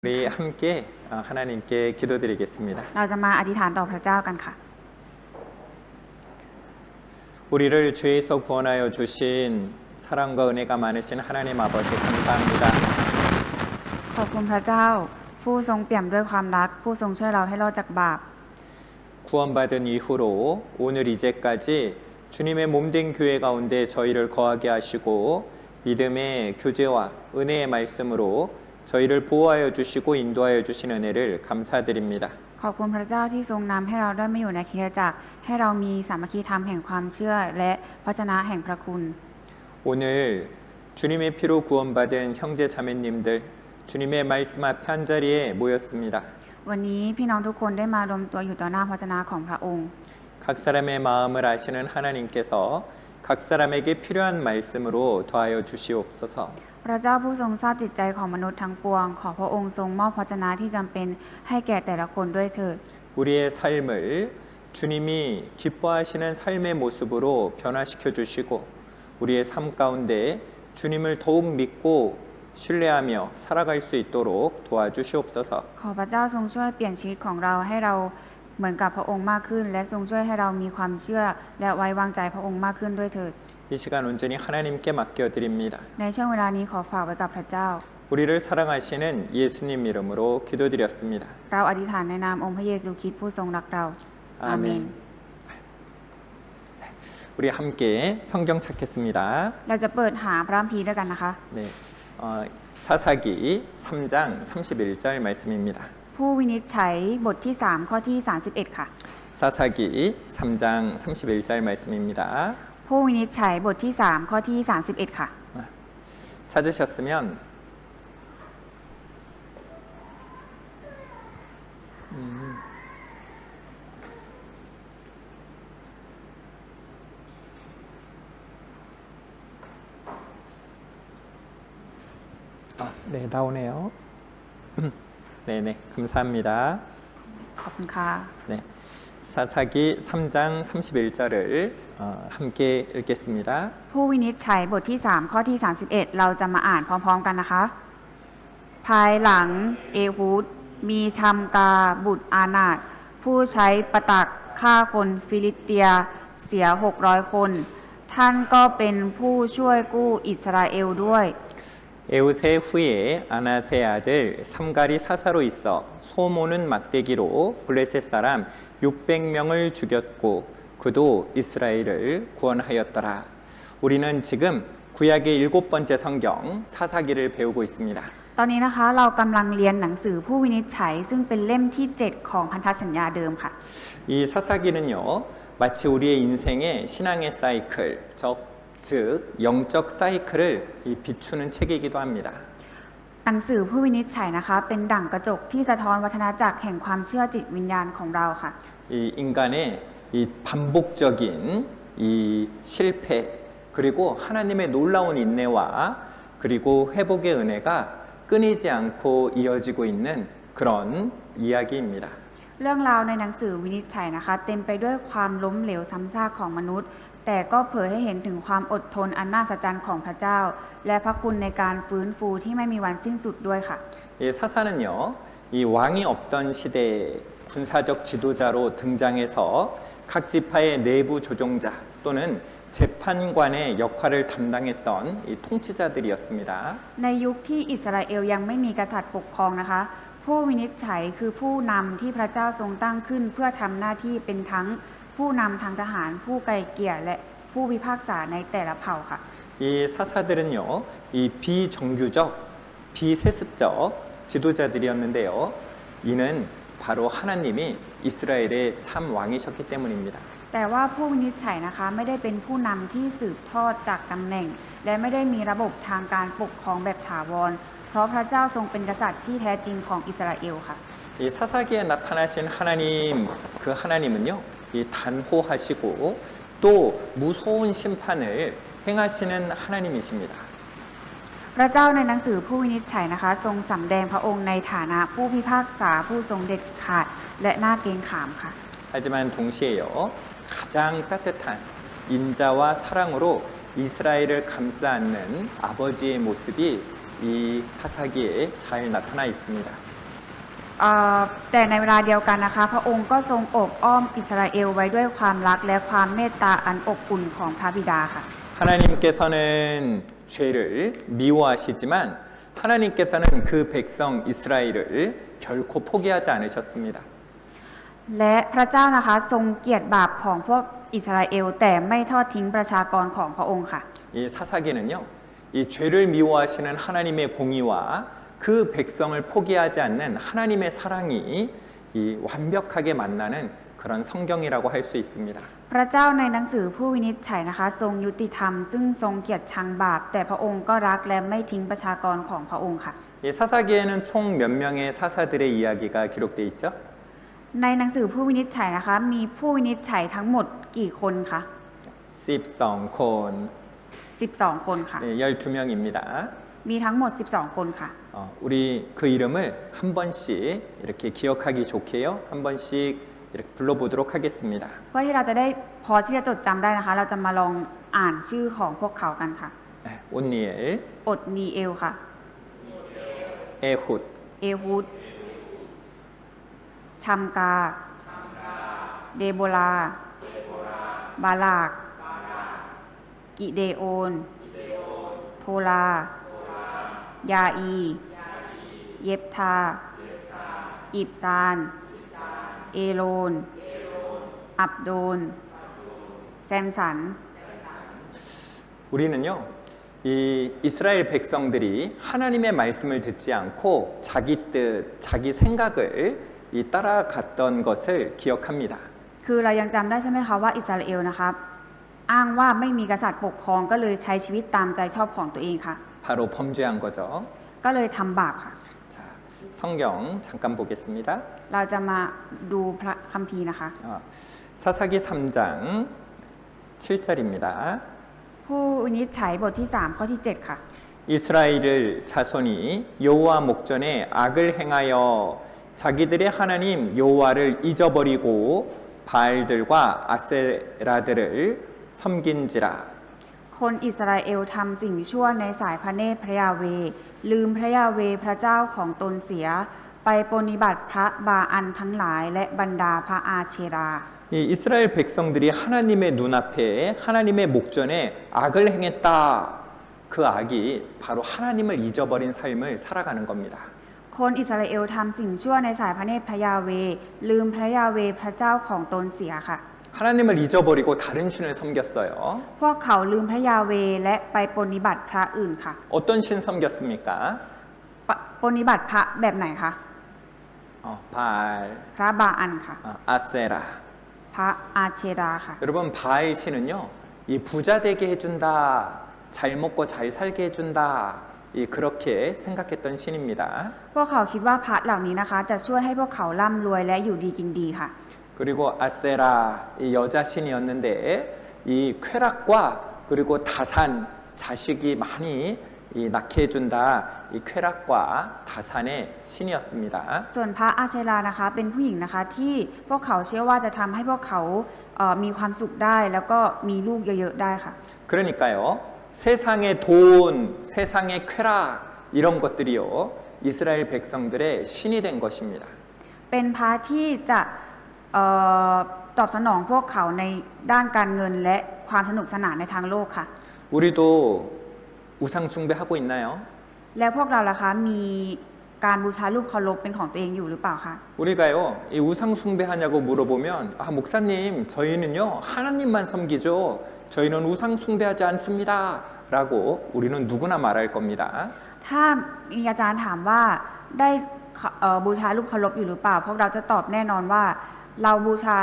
우리 함께 하나님께 기도드리겠습니다. เราจะมาอธิษฐานต่อพระเจ้ากันค่ะ 우리를 죄에서 구원하여 주신 사랑과 은혜가 많으신 하나님 아버지 감사합니다. ขอบคุณพระเจ้าผู้ทรงเปี่ยมด้วยความรักผู้ทรงช่วยเราให้รอดจากบาป 구원받은 이후로 오늘 이제까지 주님의 몸된 교회 가운데 저희를 거하게 하시고 믿음의 교제와 은혜의 말씀으로 저희를 보호하여 주시고 인도하여 주신 은혜를 감사드립니다. ขอบคุณพระเจ้าที่ทรงนำให้เราได้มาอยู่ในคริสตจักรให้เรามีสามัคคีธรรมแห่งความเชื่อและพระชนะแห่งพระคุณ 오늘 주님의 피로 구원받은 형제 자매님들 주님의 말씀 앞에 한자리에 모였습니다. วันนี้พี่น้องทุกคนได้มารวมตัวอยู่ต่อหน้าพระชนะของพระองค์ 각 사람의 마음을 아시는 하나님께서 각 사람에게 필요한 말씀으로 더하여 주시옵소서. พระเจ้าผู้ทรงทราบจิตใจของมนุษย์ทั้งปวงขอพระองค์ทรงมอบพระชนะที่จำเป็นให้แก่แต่ละคนด้วยเถิด 우리의 삶을 주님이 기뻐하시는 삶의 모습으로 변화시켜 주시고 우리의 삶 가운데 주님을 더욱 믿고 신뢰하며 살아갈 수 있도록 도와주시옵소서. ขอพระเจ้าทรงช่วยเปลี่ยนชีวิตของเราให้เราเหมือนกับพระองค์มากขึ้นและทรงช่วยให้เรามีความเชื่อและไว้วางใจพระองค์มากขึ้นด้วยเถิด 이 시간 온전히 하나님께 맡겨드립니다. ในช่วงเวลานี้ขอฝากไว้กับพระเจ้า 우리를 사랑하시는 예수님 이름으로 기도드렸습니다. เราอธิษฐานในนามองค์พระเยซูคริสต์ผู้ทรงรักเราอาเมน 우리 함께 성경 찾겠습니다. เราจะเปิดหาพระคัมภีร์ด้วยกันนะคะ 네, 사사기 3장 31절 말씀입니다. ผู้วินิจฉัยบทที่3ข้อที่31ค่ะ 사사기 3장 31절 말씀입니다. ผู้วินิจฉัยบทที่3ข้อที่31ค่ะ 찾으셨으면 네, 나오네요. 네네, 감사합니다. ขอบคุณค่ะ 네, 사사기 3장 31절을 함께 읽겠습니다. ผู้วินิจฉัยบทที่3ข้อที่31เราจะมาอ่านพร้อมๆกันนะคะ ภายหลังเอฮูดมีชัมกาบุตรอานาตผู้ใช้ปตักฆ่าคนฟิลิสเตียเสีย600คนท่านก็เป็นผู้ช่วยกู้อิสราเอลด้วย 에우세 후에 아나세 아들 삼갈이 사사로 있어 소모는 막대기로 블레셋 사람 600명을 죽였고 그도 이스라엘을 구원하였더라. 우리는 지금 구약의 7번째 성경 사사기를 배우고 있습니다. ตอนนี้นะคะเรากำลังเรียนหนังสือผู้วินิจฉัยซึ่งเป็นเล่มที่7ของพันธสัญญาเดิมค่ะ 이 사사기는요 마치 우리의 인생의 신앙의 사이클 즉 영적 사이클을 비추는 책이기도 합니다. หนังสือผู้วินิจฉัยนะคะเป็นดั่งกระจกที่สะท้อนวัฒนจักรแห่งความเชื่อจิตวิญญาณของเราค่ะ 이 인간의 이 반복적인 이 실패 그리고 하나님의 놀라운 인내와 그리고 회복의 은혜가 끊이지 않고 이어지고 있는 그런 이야기입니다. เรื่องราวในหนังสือวินิจฉัยนะคะเต็มไปด้วยความล้มเหลวซ้ำซากของมนุษย์ แต่ก็เผยให้เห็นถึงความอดทนอันน่าสัศจรรย์ของพระเจ้า และพระคุณในการฟื้นฟูที่ไม่มีวันสิ้นสุดด้วยค่ะ 이 사사는요 이 왕이 없던 시대에 군사적 지도자로 등장해서 각 지파의 내부 조종자 또는 재판관의 역할을 담당했던 이 통치자들이었습니다. ในยุคที่อิสราเอลยังไม่มีกษัตริย์ปกครองนะคะผู้วินิจฉัยคือผู้นำที่พระเจ้าทรงตั้งขึ้นเพื่อทำหน้าที่เป็นทั้งผู้นำทางทหารผู้ไกลเกลี่ยและผู้พิพากษาในแต่ละเผ่าค่ะ 이 사사들은요 이 비정규적 비세습적 지도자들이었는데요 이는 바로 하나님이 이스라엘의 참 왕이셨기 때문입니다. แต่ว่าผู้วินิจฉัยนะคะไม่ได้เป็นผู้นำที่สืบทอดจากตำแหน่ง และไม่ได้มีระบบทางการปกครองแบบถาวรเพราะพระเจ้าทรงเป็นกษัตริย์ที่แท้จริงของอิสราเอลค่ะ 이 사사기에 나타나신 하나님 그 하나님은요 이 단호하시고 또 무서운 심판을 행하시는 하나님이십니다. พระเจ้าในหนังสือผู้วินิจฉัยนะคะทรงสำแดงพระองค์ในฐานะผู้พิพากษาผู้ทรงเด็ดขาดและน่าเกรงขามค่ะ 하지만 동시에요 가장 따뜻한 인자와 사랑으로 이스라엘을 감싸 안는 아버지의 모습이 이 사사기에 잘 나타나 있습니다. แต่ในเวลาเดียวกันนะคะ พระองค์ก็ทรงโอบอ้อมอิสราเอลไว้ด้วยความรักและความเมตตาอันอบอุ่นของพระบิดาค่ะ 하나님께서는 죄를 미워하시지만 하나님께서는 그 백성 이스라엘을 결코 포기하지 않으셨습니다. และพระเจ้านะคะทรงเกลียดบาปของพวกอิสราเอลแต่ไม่ทอดทิ้งประชากรของพระองค์ค่ะ 이 사사기는요, 이 죄를 미워하시는 하나님의 공의와 그 백성을 포기하지 않는 하나님의 사랑이 이 완벽하게 만나는 그런 성경이라고 할 수 있습니다. พระเจ้าในหนังสือผู้วินิจฉัยนะคะทรงยุติธรรมซึ่งทรงเกลียดชังบาปแต่พระองค์ก็รักและไม่ทิ้งประชากรของพระองค์ค่ะ 이 사사기에는 총 몇 명의 사사들의 이야기가 기록되어 있죠? ในหนังสือผู้วินิจฉัยนะคะมีผู้วินิจฉัยทั้งหมดกี่คนคะ 12콘, 12 คนค่ะ 네, 12명입니다. มีทั้งหมด 12 คนค่ะ 우리 그 이름을 한 번씩 이렇게 기억하기 좋게요. 한 번씩 이렇게 불러보도록 하겠습니다. เพื่อที่เราจะได้พอที่จะจดจำได้นะคะ เราจะมาลองอ่านชื่อของพวกเขากันค่ะ 네, 온니엘, อดนีเอลค่ะ 에훗, เอฮูดชัมกา เดโบลา บาลาก กิเดโอน โทลา ยาอี เยฟทา อิบซาน เอโลน อับโดน แซมสัน 우리는요, 이 이스라엘 백성들이 하나님의 말씀을 듣지 않고 자기 뜻, 자기 생각을 이 따라갔던 것을 기억합니다. คือเรายังจำได้ใช่ไหมคะว่าอิสราเอลนะครับอ้างว่าไม่มีกษัตริย์ปกครองก็เลยใช้ชีวิตตามใจชอบของตัวเองค่ะ 바로 범죄한 거죠. ก็เลยทำบาปค่ะ 자, 성경 잠깐 보겠습니다. เราจะมาดูพระคัมภีร์นะคะ 사사기 3장 7절입니다. ผู้วินิจฉัยบทที่ 3 ข้อที่ 7 ค่ะ 이스라엘 자손이 여호와 목전에 악을 행하여 자기들의 하나님 여호와를 잊어버리고 바알들과 아세라들을 섬긴지라. คนอิสราเอลทำสิ่งชั่วในสายพระเนตรพระยาเวห์ลืมพระยาเวห์พระเจ้าของตนเสีย ไปปรนนิบัติพระบาอันทั้งหลายและบรรดาพระอาเชรา 이 이스라엘 백성들이 하나님의 눈앞에 하나님의 목전에 악을 행했다. 그 악이 바로 하나님을 잊어버린 삶을 살아가는 겁니다. คนอิสราเอลทำสิ่งชั่วในสายพระเนตรพระยาเวห์ลืมพระยาเวห์พระเจ้าของตนเสียค่ะ 하나님을 잊어버리고 다른 신을 섬겼어요. พวกเขาลืมพระยาเวห์และไปปรนนิบัติพระอื่นค่ะ 어떤 신 섬겼습니까? ปรนนิบัติพระแบบไหนคะ 바알, พระบาอันค่ะ 아세라. พระอาเชราค่ะ 여러분 바알 신은요, 이 부자 되게 해준다, 잘 먹고 잘 살게 해준다, 이 그렇게 생각했던 신입니다. พวกเขาคิดว่าพระเหล่านี้นะคะ จะช่วยให้พวกเขาร่ำรวยและอยู่ดีกินดีค่ะ 그리고 아세라 이 여자 신이었는데 이 쾌락과 그리고 다산 자식이 많이 이 낳게 해준다, 이 쾌락과 다산의 신이었습니다. ส่วนพระอาเชรานะคะเป็นผู้หญิงนะคะที่พวกเขาเชื่อว่าจะทำให้พวกเขามีความสุขได้แล้วก็มีลูกเยอะๆได้ค่ะ 그러니까요, 세상의 돈, 세상의 쾌락 이런 것들이요 이스라엘 백성들의 신이 된 것입니다. เป็นพระที่จะตอบสนองพวกเขาในด้านการเงินและความสนุกสนานในทางโลกค่ะ 우리도 우상 숭배하고 있나요? แล้วพวกเราล่ะคะมีการบูชารูปเคารพเป็นของตัวเองอยู่หรือเปล่าคะ 우리가요 이 우상 숭배하냐고 물어보면 목사님 저희는요 하나님만 섬기죠. 저희는 우상 숭배하지 않습니다. 라고 우리는 누구나 말할 겁니다. ถ้ามีอาจารย์ถามว่าได้บูชารูปเคารพอยู่หรือเปล่าพวกเราจะตอบแน่นอนว่าเราบูชา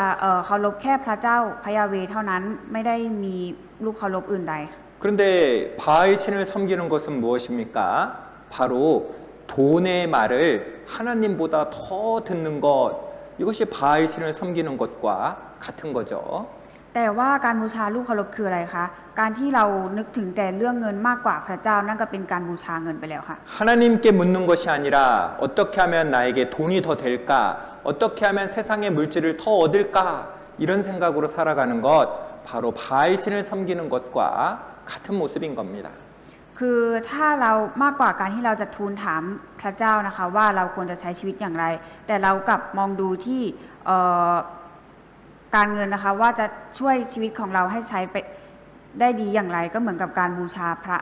เคารพแค่พระเจ้าพระยาเวห์เท่านั้นไม่ได้มีรูปเคารพอื่นใด 그런데 바알 신을 섬기는 것은 무엇입니까? 바로 돈의 말을 하나님보다 더 듣는 것, 이것이 바알 신을 섬기는 것과 같은 거죠. แต่ว่าการบูชารูปเคารพคืออะไรคะการที่เรานึกถึงแต่เรื่องเงินมากกว่าพระเจ้านั่นก็เป็นการบูชาเงินไปแล้วค่ะ 하나님께 묻는 것이 아니라 어떻게 하면 나에게 돈이 더 될까? 어떻게 하면 세상의 물질을 더 얻을까? 이런 생각으로 살아가는 것 바로 바알 신을 섬기는 것과 같은 모습인 겁니다. ค คือถ้าเรามากกว่าการที่เราจะทูลถามพระเจ้านะคะว่าเราควรจะใช้ชีวิตอย่างไร แต่เรากลับมองดูที่การเงินนะคะว่าจะช่วยชีวิตของเราให้ใช้ไปได้ดีอย่างไรก็เหมือนกับการบูชาพระ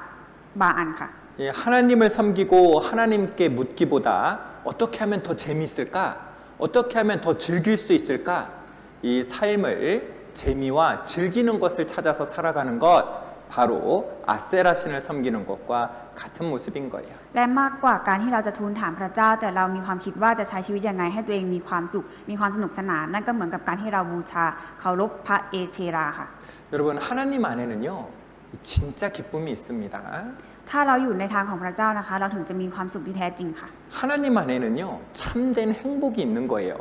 บาอันค่ะ 예, 하나님을 섬기고 하나님께 묻기보다 어떻게 하면 더 재미있을까? 어떻게 하면 더 즐길 수 있을까? 이 삶을 재미와 즐기는 것을 찾아서 살아가는 것 바로 아세라 신을 섬기는 것과 같은 모습인 거예요. และมากกว่าการที่เราจะทูลถามพระเจ้า แต่เรามีความคิดว่าจะใช้ชีวิตยังไงให้ตัวเองมีความสุขมีความสนุกสนานนั่นก็เหมือนกับการที่เราบูชาเคารพพระเอเชราค่ะ 여러분 하나님 안에는요 진짜 기쁨이 있습니다. ถ้าเราอยู่ในทางของพระเจ้านะคะ เราถึงจะมีความสุขที่แท้จริงค่ะ 하나님 안에는요 참된 행복이 있는 거예요.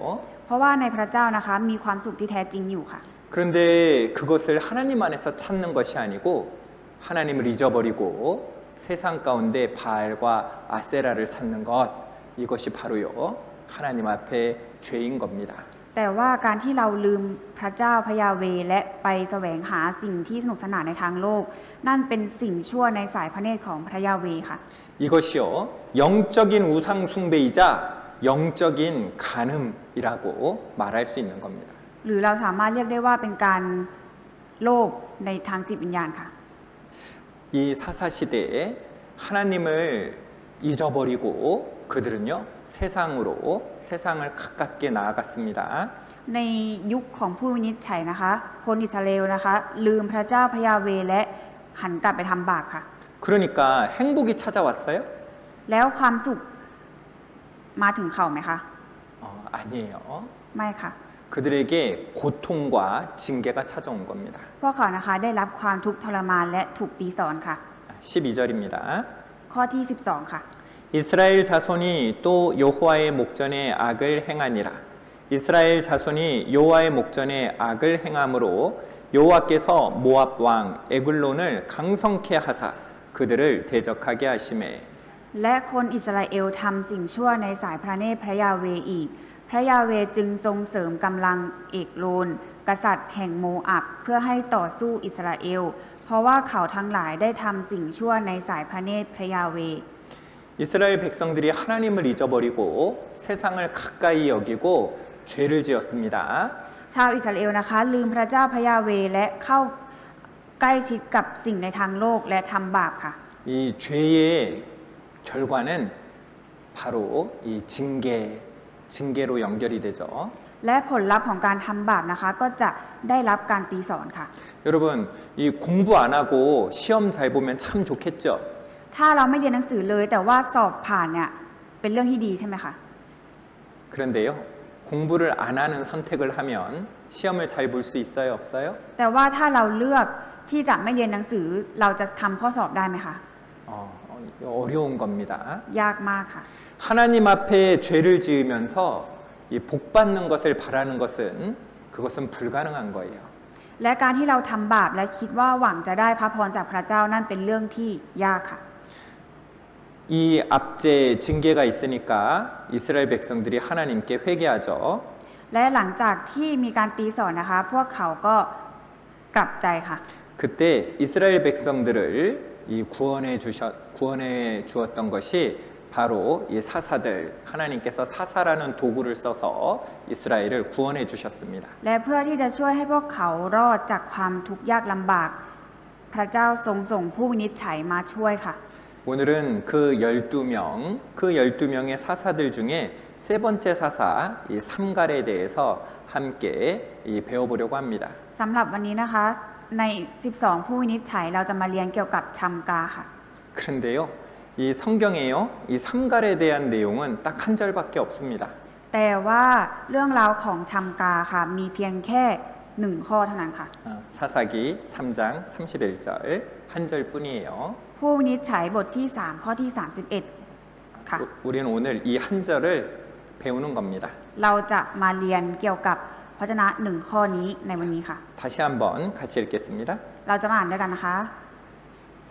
เพราะว่าในพระเจ้านะคะมีความสุขที่แท้จริงอยู่ค่ะ 그런데 그것을 하나님 안에서 찾는 것이 아니고 하나님을 잊어버리고 세상 가운데 바알과 아세라를 찾는 것 이것이 바로요 하나님 앞에 죄인 겁니다. แต่ว่าการที่เราลืมพระเจ้าพระยาเวห์และไปแสวงหาสิ่งที่สนุกสนานในทางโลก นั่นเป็นสิ่งชั่วในสายพระเนตรของพระยาเวห์ค่ะ 이것이요 영적인 우상 숭배이자 영적인 간음이라고 말할 수 있는 겁니다. หรือเราสามารถเรียกได้ว่าเป็นการโลภในทางจิตวิญญาณค่ะ 이 사사 시대에 하나님을 잊어버리고 그들은요 세상을 가깝게 나아갔습니다. ในยุคของผู้วินิจฉัยนะคะ คนอิสราเอลนะคะ ลืมพระเจ้าพระยาเวห์และหันกลับไปทำบาปค่ะ 그러니까 행복이 찾아왔어요? แล้วความสุขมาถึงเขาไหมคะ 아니에요. ไม่ค่ะ 그들에게 고통과 징계가 찾아온 겁니다. พวกเขานะคะได้รับความทุกข์ทรมานและถูกตีสอนค่ะ 12절입니다. ข้อที่ 12 ค่ะ 이스라엘 자손이 또 여호와의 목전에 악을 행하니라. 이스라엘 자손이 여호와의 목전에 악을 행함으로 여호와께서 모압 왕 에글론을 강성케 하사 그들을 대적하게 하시매. และคนอิสราเอลทำสิ่งชั่วในสายพระเนตรพระยาเวห์อีก พระยาเวห์จึงทรงเสริมกำลังเอกโลน กษัตริย์แห่งโมอับเพื่อให้ต่อสู้อิสราเอล เพราะว่าเขาทั้งหลายได้ทำสิ่งชั่วในสายพระเนตรพระยาเวห์ 이스라엘 백성들이 하나님을 잊어버리고 세상을 가까이 여기고 죄를 지었습니다. ชาวอิสราเอลนะคะ ลืมพระเจ้าพระยาเวห์และเข้าใกล้ชิดกับสิ่งในทางโลกและทำบาปค่ะ 이 죄의 결과는 바로 이 징계로 연결이 되죠. และผลลัพธ์ของการทำบาปนะคะ ก็จะได้รับการตีสอนค่ะ 여러분 이 공부 안 하고 시험 잘 보면 참 좋겠죠. ถ้าเราไม่เรียนหนังสือเลย แต่ว่าสอบผ่านเนี่ยเป็นเรื่องที่ดีใช่ไหมคะ 그런데요 공부를 안 하는 선택을 하면 시험을 잘 볼 수 있어요 없어요? แต่ว่าถ้าเราเลือกที่จะไม่เรียนหนังสือเราจะทำข้อสอบได้ไหมคะ 어려운 겁니다. ยากมากค่ะ 하나님 앞에 죄를 지으면서 이 복 받는 것을 바라는 것은 그것은 불가능한 거예요. และการที่เราทำบาปและคิดว่าหวังจะได้พระพรจากพระเจ้านั่นเป็นเรื่องที่ยากค่ะ 이 압제 징계가 있으니까 이스라엘 백성들이 하나님께 회개하죠. และหลังจากที่มีการตีสอนนะคะ พวกเขาก็กลับใจค่ะ 그때 이스라엘 백성들을 이 구원해 주었던 것이 바로 이 사사들 하나님께서 사사라는 도구를 써서 이스라엘을 구원해 주셨습니다. และเพื่อที่จะช่วยให้พวกเขารอดจากความทุกข์ยากลำบาก พระเจ้าทรงส่งผู้วินิจฉัยมาช่วยค่ะ 오늘은 그 12명의 사사들 중에 세 번째 사사 이 삼갈에 대해서 함께 배워보려고 합니다. สำหรับวันนี้นะคะใน 12 ผู้วินิจฉัยเราจะมาเรียนเกี่ยวกับชัมกาค่ะ 그런데요, 이 성경에요, 이 삼갈에 대한 내용은 딱 한 절밖에 없습니다. แต่ว่าเรื่องราวของชัมกาค่ะมีเพียงแค่1ข้อเท่านั้นค่ะ 사사기 3장 31절 한 절뿐이에요. ผู้วินิจฉัยบทที่ 3 ข้อที่ 31 ค่ะ 우리는 오늘 이 한 절을 배우는 겁니다. เราจะมาเรียนเกี่ยวกับพระชนะ1ข้อนี้ในวันนี้ค่ะ 다시 한번 같이 읽겠습니다. เราจะมาอ่านด้วยกันนะคะ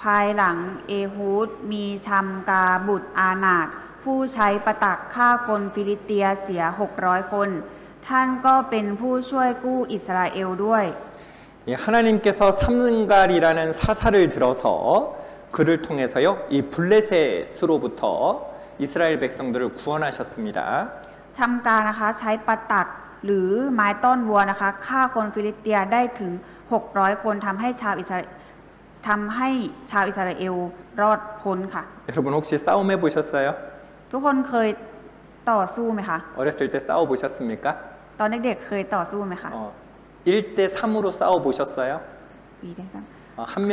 ภายหลังเอฮูดมีชัมกาบุตรอานาถผู้ใช้ประตักฆ่าคนฟิลิสเตียเสีย600 คน ท่านก็เป็นผู้ช่วยกู้อิสราเอลด้วย 하나님께서 삼갈이라는 사사를 들어서 그를 통해서요 이 블레셋으로부터 이스라엘 백성들을 구원하셨습니다. ชำกานะคะใช้ปะตักหรือไม้ต้อนวัวนะคะฆ่าคนฟิลิสเตียได้ถึง 600 คนทำให้ชาวอิสราเอลรอดพ้นค่ะ 여러분 혹시 싸움 해보셨어요? ทุกคนเคยต่อสู้ไหมคะ 어렸을 때 싸워보셨습니까? ตอนเด็กๆเคยต่อสู้ไหมคะ 1대 3으로 싸워보셨어요? ปีได้ซ้ำ 한 명,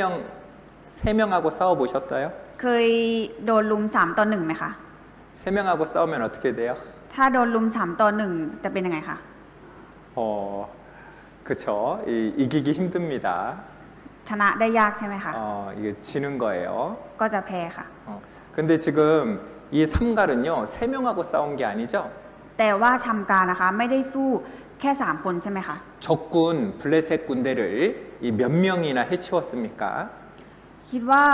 3명하고 싸워보셨어요? เคยโดนลุม3 ต่อ 1ไหมคะ 3명하고 싸우면 어떻게 돼요? ถ้าโดนลุม3 ต่อ 1จะเป็นยังไงคะ 그쵸. 이기기 힘듭니다. ชนะได้ยากใช่ไหมคะ 이게 지는 거예요. ก็จะแพ้ค่ะ 근데 지금 이 삼갈은요, 3명하고 싸운 게 아니죠? แต่ว่าชำกานะคะไม่ได้สู้แค่3 คนใช่ไหมคะ 적군 블레셋 군대를 몇 명이나 해치웠습니까? คิดว่า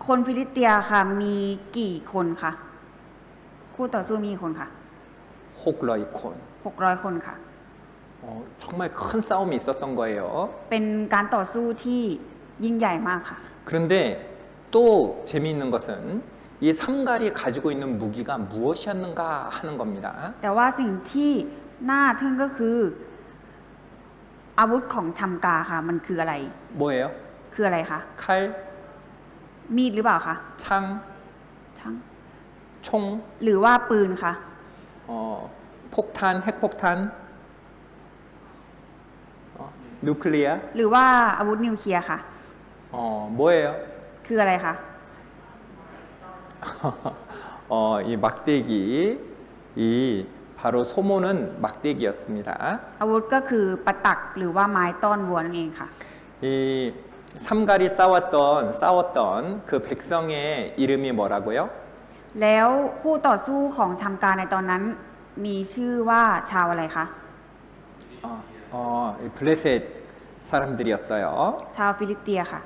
คนฟิลิสเตียค่ะมีกี่คนคะคู่ต่อสู้มีกี่คนคะ 600콘. 600 คนค่ะ 정말 큰 싸움이 있었던 거예요. เป็นการต่อสู้ที่ยิ่งใหญ่มากค่ะ 그런데 또 재미있는 것은 이 삼갈이 가지고 있는 무기가 무엇이었는가 하는 겁니다. แต่ว่าสิ่งที่น่าทึ่งก็คืออาวุธของชำกาค่ะมันคืออะไร 뭐예요? คืออะไรคะ 칼, มีดหรือเปล่าคะ 창, ช่าง 총, หรือว่าปืนคะ 폭탄, 핵폭탄, 누클리아, หรือว่าอาวุธนิวเคลียร์ค่ะ 뭐예요? คืออะไรคะ 이 막대기, 이 바로 소모는 막대기였습니다. อาวุธก็คือปะตักหรือว่าไม้ต้อนวัวนั่นเองค่ะ 이 삼갈이 싸웠던 그 백성의 이름이 뭐라고요? แล้วคู่ต่อสู้ของชำกาในตอนนั้นมีชื่อว่าชาวอะไรคะ 이 블레셋 사람들이었어요. ชาวฟิลิสเตียค่ะ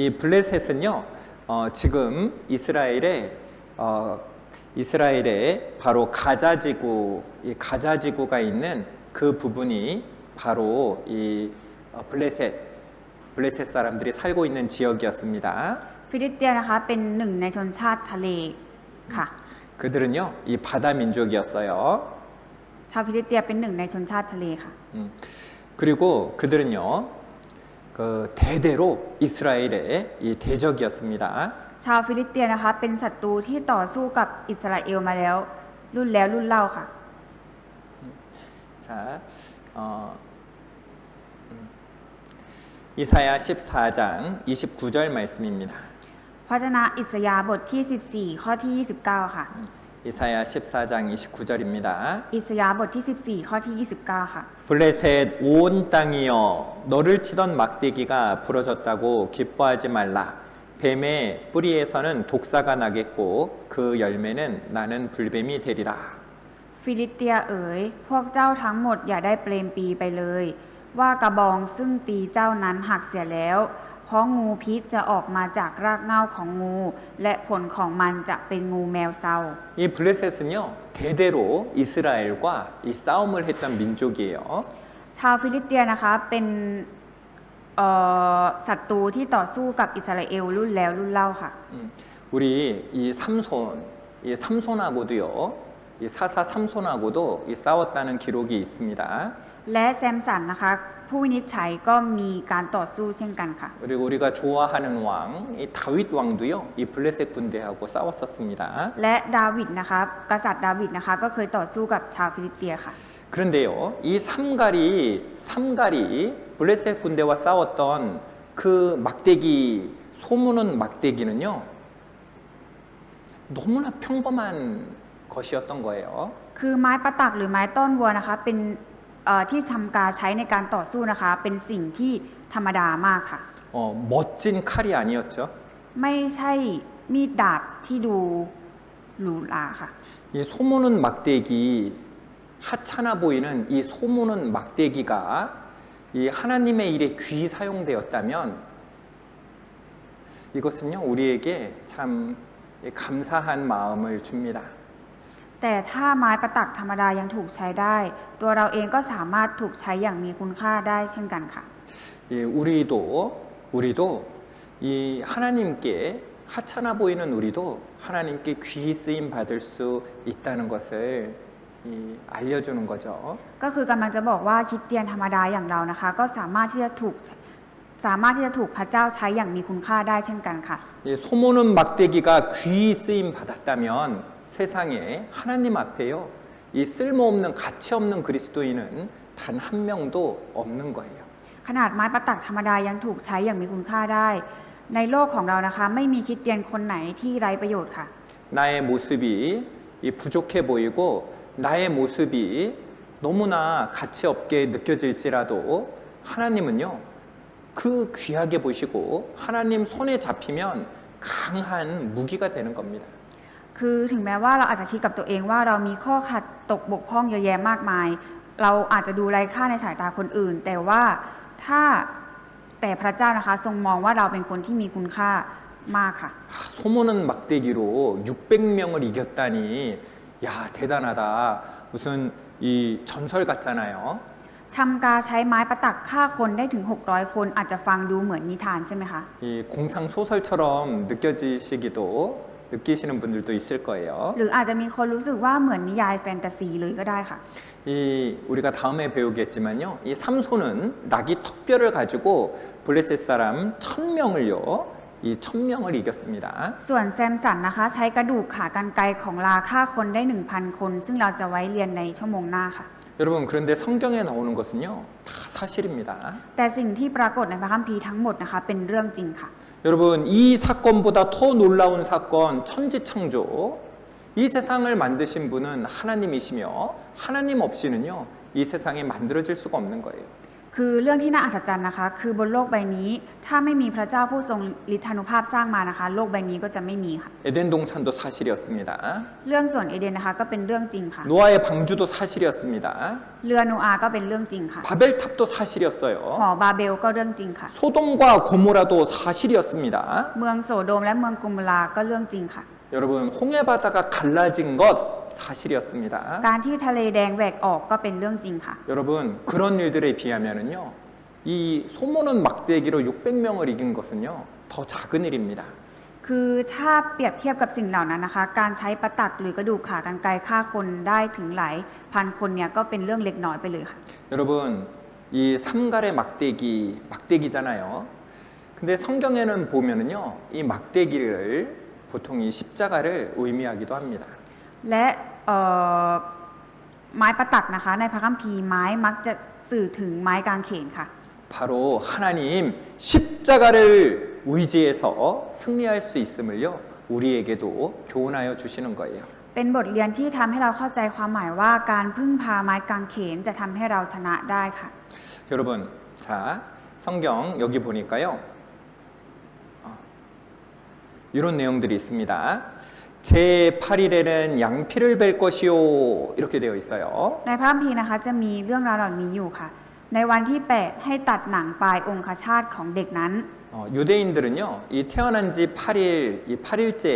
이 블레셋은요, 지금 이스라엘의 바로 가자지구, 이 가자지구가 있는 그 부분이 바로 이 블레셋 사람들이 살고 있는 지역이었습니다. ฟิลิสเตียนะคะเป็นหนึ่งในชนชาติทะเลค่ะ 그들은요, 이 바다 민족이었어요. ชาวฟิลิสเตียเป็นหนึ่งในชนชาติทะเลค่ะ 그리고 그들은요, 그 대대로 이스라엘의 이 대적이었습니다. ชาวฟิลิสเตียนะคะเป็นศัตรูที่ต่อสู้กับอิสราเอลมาแล้วรุ่นเล่าค่ะ 자, 이사야 14장 29절 말씀입니다. พระชนะอิสยาห์บทที่ 14 ข้อที่ 29 ค่ะ 이사야 14장 29절입니다. อิสยาห์บทที่ 14 ข้อที่ 29 ค่ะ 블레셋 온 땅이여 너를 치던 막대기가 부러졌다고 기뻐하지 말라. 뱀의 뿌리에서는 독사가 나겠고 그 열매는 나는 불뱀이 되리라. ฟิลิสเตียเอ๋ยพวกเจ้าทั้งหมดอย่าได้เปรมปรีไปเลย ว่ากระบองซึ่งตีเจ้านั้นหักเสียแล้ว เพราะงูพิษจะออกมาจากรากเหง้าของงู และผลของมันจะเป็นงูแมวเซา 이 블레셋은요 대대로 이스라엘과 이 싸움을 했던 민족이에요. ชาวฟิลิสเตียนะคะเป็นศัตรูที่ต่อสู้กับอิสราเอลรุ่นแล้วรุ่นเล่าค่ะ 우리 이 삼손하고도요, 이 사사 삼손하고도 이 싸웠다는 기록이 있습니다. และแซมสันนะคะผู้วินิจฉัยก็มีการต่อสู้เช่นกันค่ะ 그리고 우리가 좋아하는 왕, 이 다윗 왕도요, 이 블레셋 군대하고 싸웠었습니다. และดาวิดนะคะกษัตริย์ดาวิดนะคะก็เคยต่อสู้กับชาวฟิลิสเตียค่ะ 그런데요, 이 삼갈이 블레셋 군대와 싸웠던 그 막대기, 소무는 막대기는요, 너무나 평범한 것이었던 거예요. คือไม้ประตักหรือไม้ต้อนวัวนะคะเป็นที่ชำกาใช้ในการต่อสู้นะคะเป็นสิ่งที่ธรรมดามากค่ะ 멋진 칼이 아니었죠. ไม่ใช่มีดดาบที่ดูหรูหราค่ะ 이 소무는 막대기, 하찮아 보이는 이 소무는 막대기가 이 하나님의 일에 귀 사용되었다면 이것은요 우리에게 참 감사한 마음을 줍니다. แต่ถ้าไม้ประตักธรรมดายังถูกใช้ได้ ตัวเราเองก็สามารถถูกใช้อย่างมีคุณค่าได้เช่นกันค่ะ 우리도 이 하나님께 하찮아 보이는 우리도 하나님께 귀히 쓰임 받을 수 있다는 것을 알려주는 거죠. ก็คือกำลังจะบอกว่าคริสเตียนธรรมดาอย่างเรานะคะก็สามารถที่จะถูกพระเจ้าใช้อย่างมีคุณค่าได้เช่นกันค่ะ 이 소모는 막대기가 귀히 쓰임 받았다면 세상에 하나님 앞에요. 이 쓸모없는 가치 없는 그리스도인은 단 한 명도 없는 거예요. ขนาดไม้ประตักธรรมดายังถูกใช้อย่างมีคุณค่าได้ ในโลกของเรานะคะไม่มีคริสเตียนคนไหนที่ไร้ประโยชน์ค่ะ 나의 모습이 이 부족해 보이고 나의 모습이 너무나 가치 없게 느껴질지라도 하나님은요 그 귀하게 보시고 하나님 손에 잡히면 강한 무기가 되는 겁니다. คือถึงแม้ว่าเราอาจจะคิดกับตัวเองว่าเรามีข้อขัดตกบกพร่องเยอะแยะมากมาย เราอาจจะดูไร้ค่าในสายตาคนอื่น แต่พระเจ้านะคะทรงมองว่าเราเป็นคนที่มีคุณค่ามากค่ะ 소모는 막대기로 600명을 이겼다니 야 대단하다. 무슨 이 전설 같잖아요. ชัมกาใช้ไม้ประตักฆ่าคนได้ถึง600คนอาจจะฟังดูเหมือนนิทานใช่ไหมคะ 이 공상 소설처럼 느끼시는 분들도 있을 거예요. หรืออาจจะมีคนรู้สึกว่าเหมือนนิยายแฟนตาซีเลยก็ได้ค่ะ 이 우리가 다음에 배우겠지만요. 이 삼손은 낙이 턱뼈를 가지고 블레셋 사람 1000명을요. 이 1000명을 이겼습니다. ส่วนแซมสันนะคะใช้กระดูกขากรรไกรของลาฆ่าคนได้ 1,000 คน ซึ่งเราจะไว้เรียนในชั่วโมงหน้าค่ะ 여러분 그런데 성경에 나오는 것은요. 다 사실입니다. แต่สิ่งที่ปรากฏในพระคัมภีร์ทั้งหมดนะคะเป็นเรื่องจริงค่ะ 여러분 이 사건보다 더 놀라운 사건 천지창조 이 세상을 만드신 분은 하나님이시며 하나님 없이는요 이 세상에 만들어질 수가 없는 거예요. คือเรื่องที่น่าอัศจรรย์นะคะ คือบนโลกใบนี้ถ้าไม่มีพระเจ้าผู้ทรงฤทธานุภาพสร้างมานะคะ โลกใบนี้ก็จะไม่มีค่ะ 에덴 동산도 사실이었습니다. เรื่องสวนเอเดนนะคะก็เป็นเรื่องจริงค่ะ 노아의 방주도 사실이었습니다. เรือโนอาห์ก็เป็นเรื่องจริงค่ะ 바벨탑도 ห 사실이었어요. อบาเบลก็เรื่องจริงค่ะ 소돔과 고모라도 사실이었습니다. เมืองโสโดมและเมืองกุมราก็เรื่องจริงค่ะ 여러분 홍해 바다가 갈라진 것 사실이었습니다. การที่ทะเลแดงแหวกออกก็เป็นเรื่องจริงค่ะ 여러분 그런 일들에 비하면은요 이 소모는 막대기로 600명을 이긴 것은요 더 작은 일입니다. คือถ้าเปรียบเทียบกับสิ่งเหล่านั้นนะคะ การใช้ประตักหรือกระดูกขากรรไกรฆ่าคนได้ถึงหลายพันคนเนี่ยก็เป็นเรื่องเล็กน้อยไปเลยค่ะ 여러분 이 삼갈의 막대기잖아요. 근데 성경에는 보면은요 이 막대기를 보통 이 십자가를 의미하기도 합니다. และไม้ประตักนะคะในพระคัมภีร์ไม้มักจะสื่อถึงไม้กางเขนค่ะ 바로 하나님 십자가를 의지해서 승리할 수 있음을요 우리에게도 교훈하여 주시는 거예요. เป็นบทเรียนที่ทำให้เราเข้าใจความหมายว่าการพึ่งพาไม้กางเขนจะทำให้เราชนะได้ค่ะ 여러분 자 성경 여기 보니까요 이런 내용들이 있습니다. 제8일에는 양피를 벨 것이요 이렇게 되어 있어요. ในพระคัมภีร์นะคะจะมีเรื่องราวเหล่านี้อยู่ค่ะ ในวันที่ 8 ให้ตัดหนังปลายองคชาตของเด็กนั้น 유대인들은요 이 태어난 지 8일 이 8일째에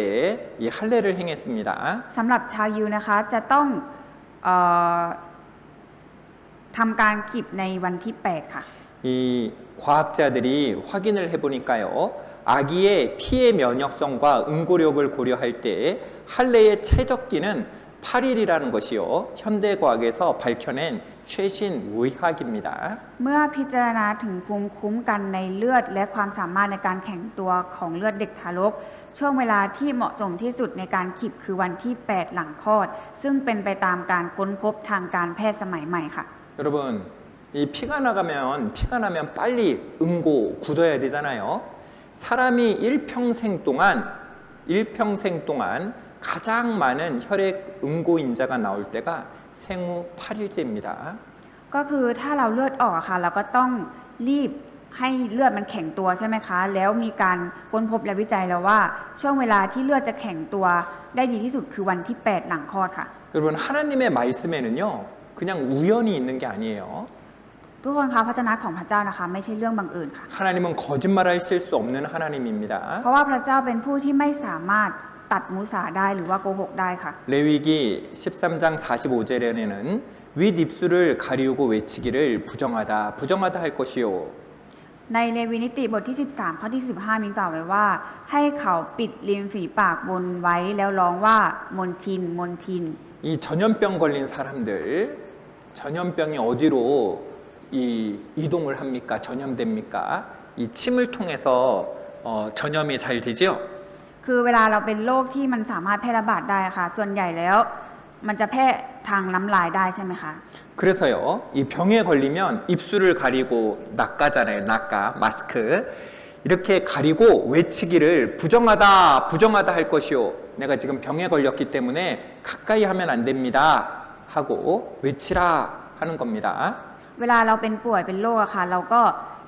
이 할례를 행했습니다. สำหรับชาวยิวนะคะจะต้องทำการขีบในวันที่ 8 ค่ะ 이 과학자들이 확인을 해보니까요 아기의 피해 면역성과 응고력을 고려할 때 할례의 최적기는 8일이라는 것이요 현대 과학에서 밝혀낸 최신 의학입니다. เมื่อพิจารณาถึงภูมิคุ้มกันในเลือดและความสามารถในการแข็งตัวของเลือดเด็กทารกช่วงเวลาที่เหมาะสมที่สุดในการขีบคือวันที่ 8 หลังคลอด ซึ่งเป็นไปตามการค้นพบทางการแพทย์สมัยใหม่ค่ะ 여러분 이 피가 나면 빨리 응고 굳어야 되잖아요. 사람이 일평생 동안 가장 많은 혈액 응고인자가 나올 때가 생후 8일째입니다. ก็คือถ้าเราเลือดออกค่ะเราก็ต้องรีบให้เลือดมันแข็งตัวใช่ไหมคะแล้วมีการค้นพบและวิจัยแล้วว่าช่วงเวลาที่เลือดจะแข็งตัวได้ดีที่สุดคือวันที่ 8 หลังคลอดค่ะ 여러분 하나님의 말씀에는요 그냥 우연이 있는 게 아니에요. ทุกคนคะพระเจ้าของพระเจ้านะคะไม่ใช่เรื่องบังเอิญค่ะ 하나님은 거짓말하실 수 없는 하나님입니다. เพราะว่าพระเจ้าเป็นผู้ที่ไม่สามารถตัดมุสาได้หรือว่าโกหกได้ค่ะ 레위기 13장 45절에는 윗입술을 가리우고 외치기를 부정하다 할 것이요. ในเลวีนิติบทที่ 13 ข้อที่ 15 มีกล่าวไว้ว่า ให้เขาปิดริมฝีปากบนไว้แล้วร้องว่ามนทินมนทิน 이 전염병 걸린 사람들, 전염병이 어디로 이동을 합니까? 전염됩니까? 이 침을 통해서 전염이 잘 되지요? คือเวลาเราเป็นโรคที่มันสามารถแพร่ระบาดได้ค่ะ ส่วนใหญ่แล้วมันจะแพร่ทางน้ำลายได้ใช่ไหมคะ 그래서요, 이 병에 걸리면 입술을 가리고 낚아잖아요. 낚아, 마스크. 이렇게 가리고 외치기를 부정하다, 부정하다 할 것이요. 내가 지금 병에 걸렸기 때문에 가까이 하면 안 됩니다. 하고 외치라 하는 겁니다. เวลาเราเป็นป่วยเป็นโรคอะค่ะ เราก็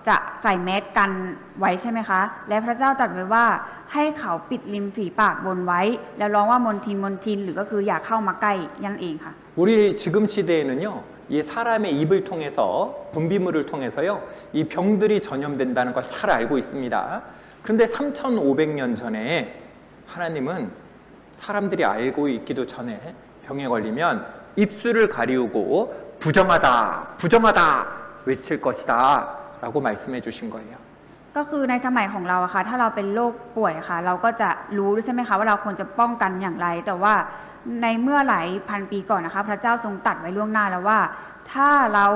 จะใส่แมสกันไว้ใช่ไหมคะ และพระเจ้าตรัสไว้ว่าให้เขาปิดริมฝีปากบนไว้ แล้วร้องว่ามนทินมนทินหรือก็คืออย่าเข้ามาใกล้นั่นเองค่ะ 우리 지금 시대에는요, 이 사람의 입을 통해서 분비물을 통해서요, 이 병들이 전염된다는 걸 잘 알고 있습니다. 그런데 3,500년 전에 하나님은 사람들이 알고 있기도 전에 병에 걸리면 입술을 가리우고 부정하다, 부정하다 외칠 것이다 라고 말씀해 주신 거예요. ก็คือในสมัยของเราอะค่ะ ถ้าเราเป็นโรคป่วยค่ะ เราก็จะรู้ใช่ไหมคะว่าเราควรจะป้องกันอย่างไร แต่ว่าในเมื่อหลายพันปีก่อนนะคะ พระเจ้าทรงตรัสไว้ล่วงหน้าแล้วว่า ถ้าเรา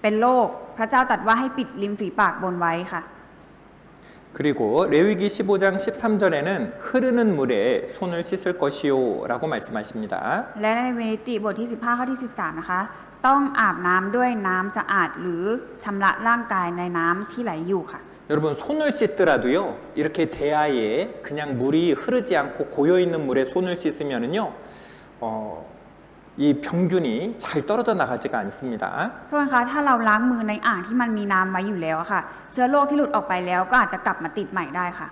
เป็นโรคพระเจ้าตรัสว่าให้ปิดริมฝีปากบนไว้ค่ะ 그리고 레위기 15장 13절에는 흐르는 물에 손을 씻을 것이요 라고 말씀하십니다. และในเวนิติบทที่ 15 ข้อที่ 13 นะคะ ต้องอาบน้ำด้วยน้ำสะอาดหรือชำระร่างกายในน้ำที่ไหลอยู่ค่ะ 여러분 손을 씻더라도요, 이렇게 대야에 그냥 물이 흐르지 않고 고여 있는 물에 손을 씻으면은요, 이 병균이 잘 떨어져 나가지가 않습니다. เพื่อนคะถ้าเราล้างมือในอ่างที่มันมีน้ำไว้อยู่แล้วอะค่ะ เชื้อโรคที่หลุดออกไปแล้วก็อาจจะกลับมาติดใหม่ได้ค่ะ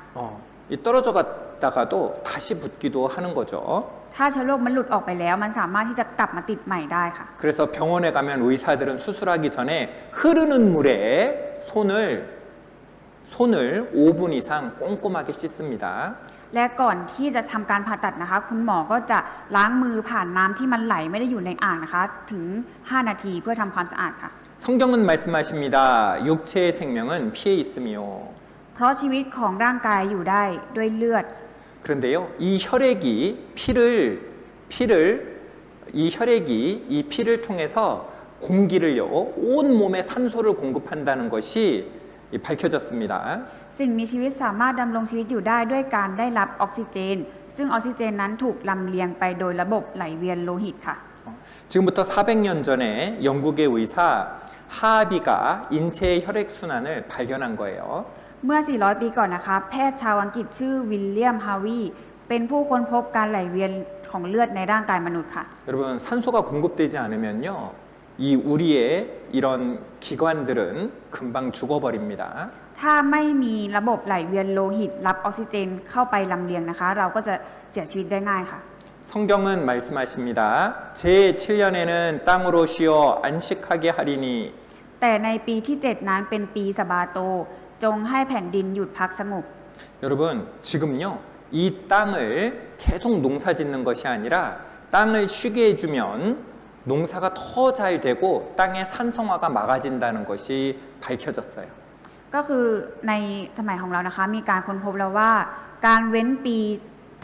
이 떨어져 갔다가도 다시 붙기도 하는 거죠. ถ้าเชื้อโรคมันหลุดออกไปแล้ว มันสามารถที่จะกลับมาติดใหม่ได้ค่ะ 그래서 병원에 가면 의사들은 수술하기 전에 흐르는 물에 손을 5분 이상 꼼꼼하게 씻습니다. และก่อนที่จะทำการผ่าตัดนะคะ คุณหมอก็จะล้างมือผ่านน้ำที่มันไหลไม่ได้อยู่ในอ่างนะคะ ถึง 5 นาทีเพื่อทำความสะอาดค่ะ 성경은 말씀하십니다. 육체의 생명은 피에 있으며. เพราะชีวิตของร่างกายอยู่ได้ด้วยเลือด 그런데요, 이 혈액이 이 피를 통해서 공기를요, 온 몸에 산소를 공급한다는 것이 밝혀졌습니다. สิ่งมีชีวิตสามารถดำรงชีวิตอยู่ได้ด้วยการได้รับออกซิเจน ซึ่งออกซิเจนนั้นถูกลำเลียงไปโดยระบบไหลเวียนโลหิตค่ะ 지금부터 400년 전에 영국의 의사 하비가 인체의 혈액순환을 발견한 거예요. เมื่อ 400 ปีก่อนนะคะ แพทย์ชาวอังกฤษชื่อวิลเลียมฮาวีเป็นผู้ค้นพบการไหลเวียนของเลือดในร่างกายมนุษย์ค่ะ 여러분 산소가 공급되지 않으면요, 이 우리의 이런 기관들은 금방 죽어버립니다. ถ้าไม่มีระบบไหลเวียนโลหิตรับออกซิเจนเข้าไปลำเลียงนะคะ เราก็จะเสียชีวิตได้ง่ายค่ะ 성경은 말씀하십니다. 제 7년에는 땅으로 쉬어 안식하게 하리니. แต่ในปีที่ 7 นั้นเป็นปีสะบาโต จงให้แผ่นดินหยุดพักสงบ 여러분 지금요, 이 땅을 계속 농사 짓는 것이 아니라 땅을 쉬게 해주면 농사가 더 잘 되고 땅의 산성화가 막아진다는 것이 밝혀졌어요. ก็คือในสมัยของเรานะคะ มีการค้นพบแล้วว่าการเว้นปี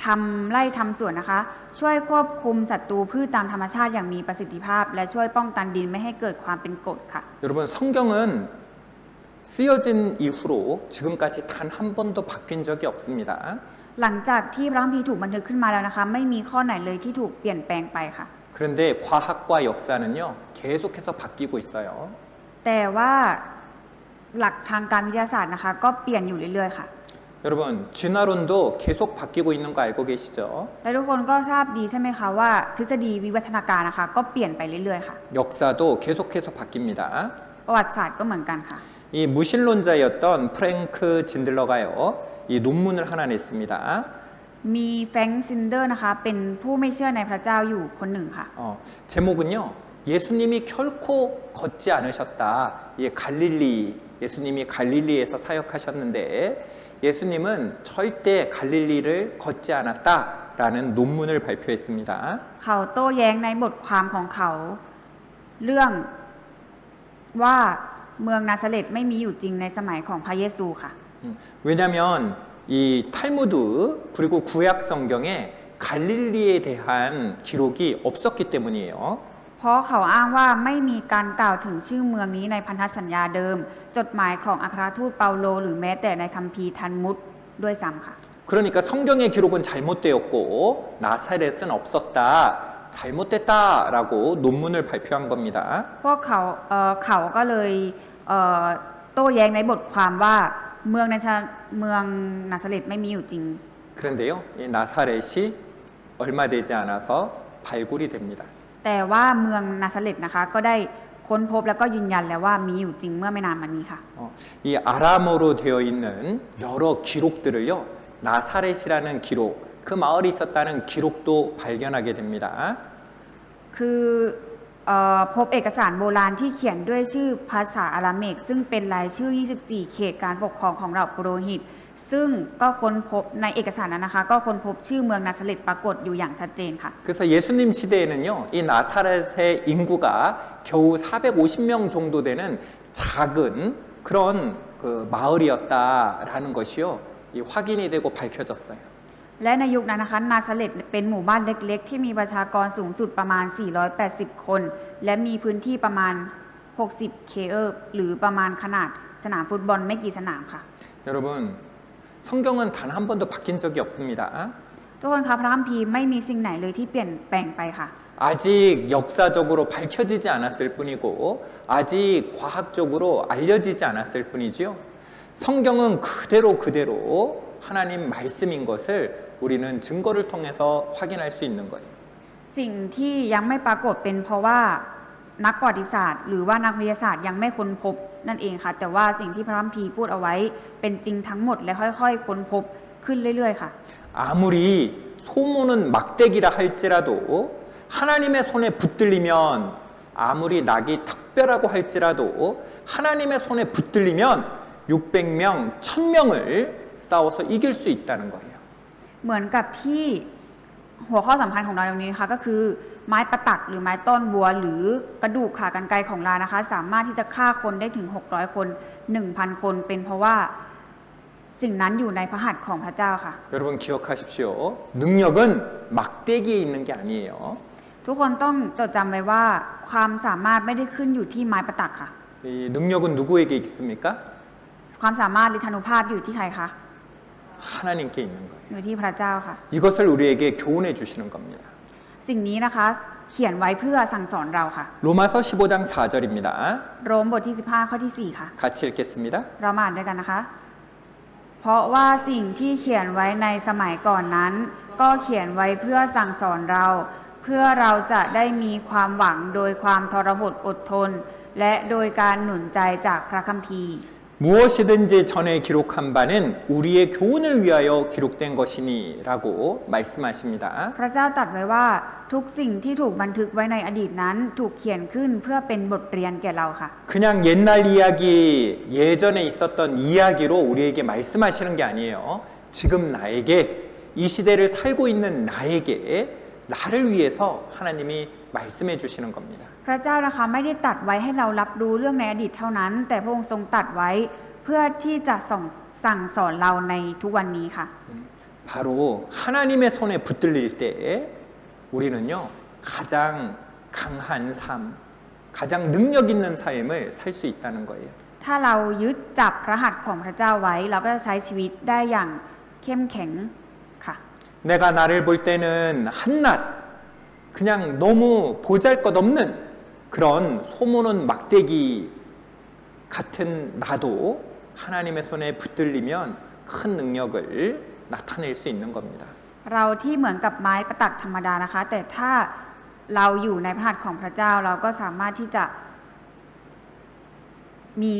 ทำไร่ทำสวนนะคะ ช่วยควบคุมศัตรูพืชตามธรรมชาติอย่างมีประสิทธิภาพ และช่วยป้องกันดินไม่ให้เกิดความเป็นกรดค่ะ 여러분 성경은 쓰여진 이후로 지금까지 단 한 번도 바뀐 적이 없습니다. หลังจากที่พระคัมภีร์ถูกบันทึกขึ้นมาแล้วนะคะ ไม่มีข้อไหนเลยที่ถูกเปลี่ยนแปลงไปค่ะ 그런데 과학과 역사는요, 계속해서 바뀌고 있어요. แต่ว่าหลักทางการวิทยาศาสตร์นะคะ ก็เปลี่ยนอยู่เรื่อยๆค่ะ 여러분 진화론도 계속 바뀌고 있는 거 알고 계시죠? และทุกคนก็ทราบดีใช่ไหมคะว่าทฤษฎีวิวัฒนาการนะคะ ก็เปลี่ยนไปเรื่อยๆค่ะ 역사도 계속해서 바뀝니다. ประวัติศาสตร์ก็เหมือนกันค่ะ 이 무신론자였던 프랭크 진들러가요, 이 논문을 하나 냈습니다. มีแฟรงค์ซินเดอร์นะคะ เป็นผู้ไม่เชื่อในพระเจ้าอยู่คนหนึ่งค่ะ 제목은요, 예수님이 결코 걷지 않으셨다. 예, 예수님이 갈릴리에서 사역하셨는데 예수님은 절대 갈릴리를 걷지 않았다라는 논문을 발표했습니다. เขาโต้แย้งในบทความของเขา เรื่องว่า เมืองนาซาเรตไม่มีอยู่จริงในสมัยของพระเยซูค่ะ 왜냐하면 이 탈무드 그리고 구약 성경에 갈릴리에 대한 기록이 없었기 때문이에요. เพราะเขาอ้างว่าไม่มีการกล่าวถึงชื่อเมืองนี้ในพันธสัญญาเดิม จดหมายของอัครทูตเปาโลหรือแม้แต่ในคัมภีร์ทัลมุดด้วยซ้ำค่ะ 그러니까 성경의 기록은 잘못되었고 나사렛은 없었다, 잘못됐다라고 논문을 발표한 겁니다. พวกเขาก็เลยโต้แย้งในบทความว่าเมืองนาซาเรตไม่มีอยู่จริง 그런데요, 이 나사렛이 얼마 되지 않아서 발굴이 됩니다. แต่ว่าเมืองนาซาเรตนะคะก็ได้ค้นพบแล้วก็ยืนยันแล้วว่ามีอยู่จริงเมื่อไม่นานมานี้ค่ะ 이 아람어로 되어 있는 여러 기록들을요, 나사렛이라는 기록, 그 마을이 있었다는 기록도 발견하게 됩니다. คือพบเอกสารโบราณที่เขียนด้วยชื่อภาษาอาราเมกซึ่งเป็นรายชื่อ 24 เขตการปกครองของเหล่าปุโรหิต ซึ่งก็ค้นพบในเอกสารนั้นนะคะก็ค้นพบชื่อเมืองนาซาเรตปรากฏอยู่อย่างชัดเจนค่ะ 그래서 예수님 시대에는요, 이 나사렛의 인구가 겨우 450명 정도 되는 작은 그런 그 마을이었다라는 것이요, 이 확인이 되고 밝혀졌어요. และในยุคนั้นนะคะนาซาเรตเป็นหมู่บ้านเล็กๆที่มีประชากรสูงสุดประมาณ 480 คน และมีพื้นที่ประมาณ 60 เคเอร์หรือประมาณขนาดสนามฟุตบอลไม่กี่สนามค่ะ 여러분, 성경은 단 한 번도 바뀐 적이 없습니다. ทุกคนคะพระคัมภีร์ไม่มีสิ่งไหนเลยที่เปลี่ยนแปลงไปค่ะ 아직 역사적으로 밝혀지지 않았을 뿐이고 아직 과학적으로 알려지지 않았을 뿐이지요. 성경은 그대로 하나님 말씀인 것을 우리는 증거를 통해서 확인할 수 있는 거예요. สิ่งที่ยังไม่ปรากฏเป็นเพราะว่านักประวัติศาสตร์หรือว่านักวิทยาศาสตร์ยังไม่ค้นพบนั่นเองค่ะ แต่ว่าสิ่งที่พระคัมภีร์พูดเอาไว้เป็นจริงทั้งหมดและค่อยๆค้นพบขึ้นเรื่อยๆค่ะ 아무리 소모는 막대기라 할지라도 하나님의 손에 붙들리면 아무리 낙이 특별하고 할지라도 하나님의 손에 붙들리면 600명, 1000명을 싸워서 이길 수 있다는 거예요. เหมือนกับที่หัวข้อสำคัญของเราตรงนี้นะคะก็คือไม้ประตักหรือไม้ต้อนบัวหรือกระดูกขากรรไกรของเรานะคะสามารถที่จะฆ่าคนได้ถึง600คน 1,000 คนเป็นเพราะว่าสิ่งนั้นอยู่ในพระหัตถ์ของพระเจ้าค่ะ 여러분 기억하십시오. 능력은 막대기에 있는 게 아니에요. ทุกคนต้องจดจำไว้ว่าความสามารถไม่ได้ขึ้นอยู่ที่ไม้ประตักค่ะ 이 능력은 누구에게 있습니까? ความสามารถฤทธานุภาพอยู่ที่ใครคะ 하나님께 있는 거예요. อยู่ที่พระเจ้าค่ะ 이것을 우리에게 교훈해 주시는 겁니다. สิ่งนี้นะคะเขียนไว้เพื่อสั่งสอนเราค่ะ 로마서 15장 4절입니다. โรมบทที่15ข้อที่4ค่ะ 같이 읽겠습니다. เรามาอ่านด้วยกันนะคะ เพราะว่าสิ่งที่เขียนไว้ในสมัยก่อนนั้น ก็เขียนไว้เพื่อสั่งสอนเรา เพื่อเราจะได้มีความหวังโดยความทรหดอดทน และโดยการหนุนใจจากพระคัมภีร์ 무엇이든지 전에 기록한 바는 우리의 교훈을 위하여 기록된 것이니라고 말씀하십니다. พระเจ้าตรัสไว้ว่าทุกสิ่งที่ถูกบันทึกไว้ในอดีตนั้นถูกเขียนขึ้นเพื่อเป็นบทเรียนแก่เราค่ะ 그냥 옛날 이야기, 예전에 있었던 이야기로 우리에게 말씀하시는 게 아니에요. 지금 나에게, 이 시대를 살고 있는 나에게, 나를 위해서 하나님이 말씀해 주시는 겁니다. พระเจ้านะคะไม่ได้ตรัสไว้ให้เรารับรู้เรื่องในอดีตเท่านั้น แต่พระองค์ทรงตรัสไว้เพื่อที่จะสั่งสอนเราในทุกวันนี้ค่ะ 바로 하나님의 손에 붙들릴 때 우리는요 가장 강한 삶, 가장 능력 있는 삶을 살 수 있다는 거예요. ถ้าเรายึดจับพระหัตถ์ของพระเจ้าไว้เราก็จะใช้ชีวิตได้อย่างเข้มแข็งค่ะ 내가 나를 볼 때는 한낱 그냥 너무 보잘것없는 그런 소모는 막대기 같은 나도 하나님의 손에 붙들리면 큰 능력을 나타낼 수 있는 겁니다. เราที่เหมือนกับไม้ประตักธรรมดานะคะ แต่ถ้าเราอยู่ในพระหัตถ์ของพระเจ้าเราก็สามารถที่จะมี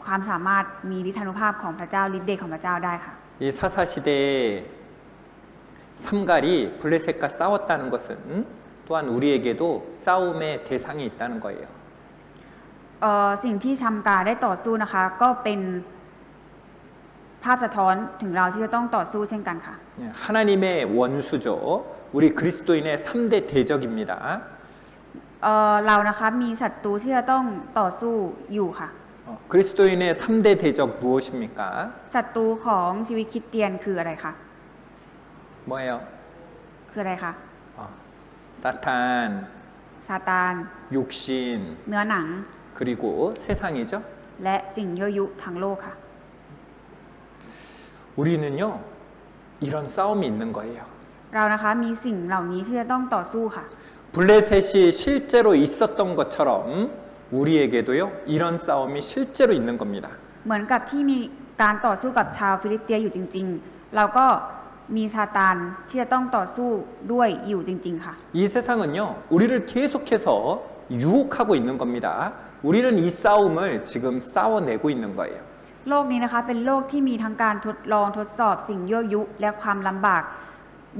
ความสามารถมีฤทธานุภาพของพระเจ้าฤทธิ์เดชของพระเจ้าได้ค่ะ 이 사사 시대에 삼갈이 블레셋과 싸웠다는 것은 또한 우리에게도 싸움의 대상이 있다는 거예요. สิ่งที่ชัมกาได้ต่อสู้นะคะก็เป็นภาพสะท้อนถึงเราที่จะต้องต่อสู้เช่นกันค่ะ 하나님의 원수죠. 우리 그리스도인의 3대 대적입니다. เรานะคะมีศัตรูที่จะต้องต่อสู้อยู่ค่ะ 그리스도인의 3대 대적 무엇입니까? ศัตรูของชีวิตคริสเตียนคืออะไรคะ 뭐예요? คืออะไรคะ 사탄, ซาตาน 육신, เนื้อหนัง 그리고 세상이죠. และสิ่งยั่วยุทั้งโลกค่ะ 우리는요, 이런 싸움이 있는 거예요. เรานะคะมีสิ่งเหล่านี้ที่จะต้องต่อสู้ค่ะ 블레셋이 실제로 있었던 것처럼 우리에게도요, 이런 싸움이 실제로 있는 겁니다. เหมือนกับที่มีการต่อสู้กับชาวฟิลิปเปียอยู่จริงๆ เราก็มีซาตานที่จะต้องต่อสู้ด้วยอยู่จริงๆค่ะ 이 세상은요, 우리를 계속해서 유혹하고 있는 겁니다. 우리는 이 싸움을 지금 싸워내고 있는 거예요. โลกนี้นะคะเป็นโลกที่มีทั้งการทดลองทดสอบสิ่งยั่วยุและความลำบาก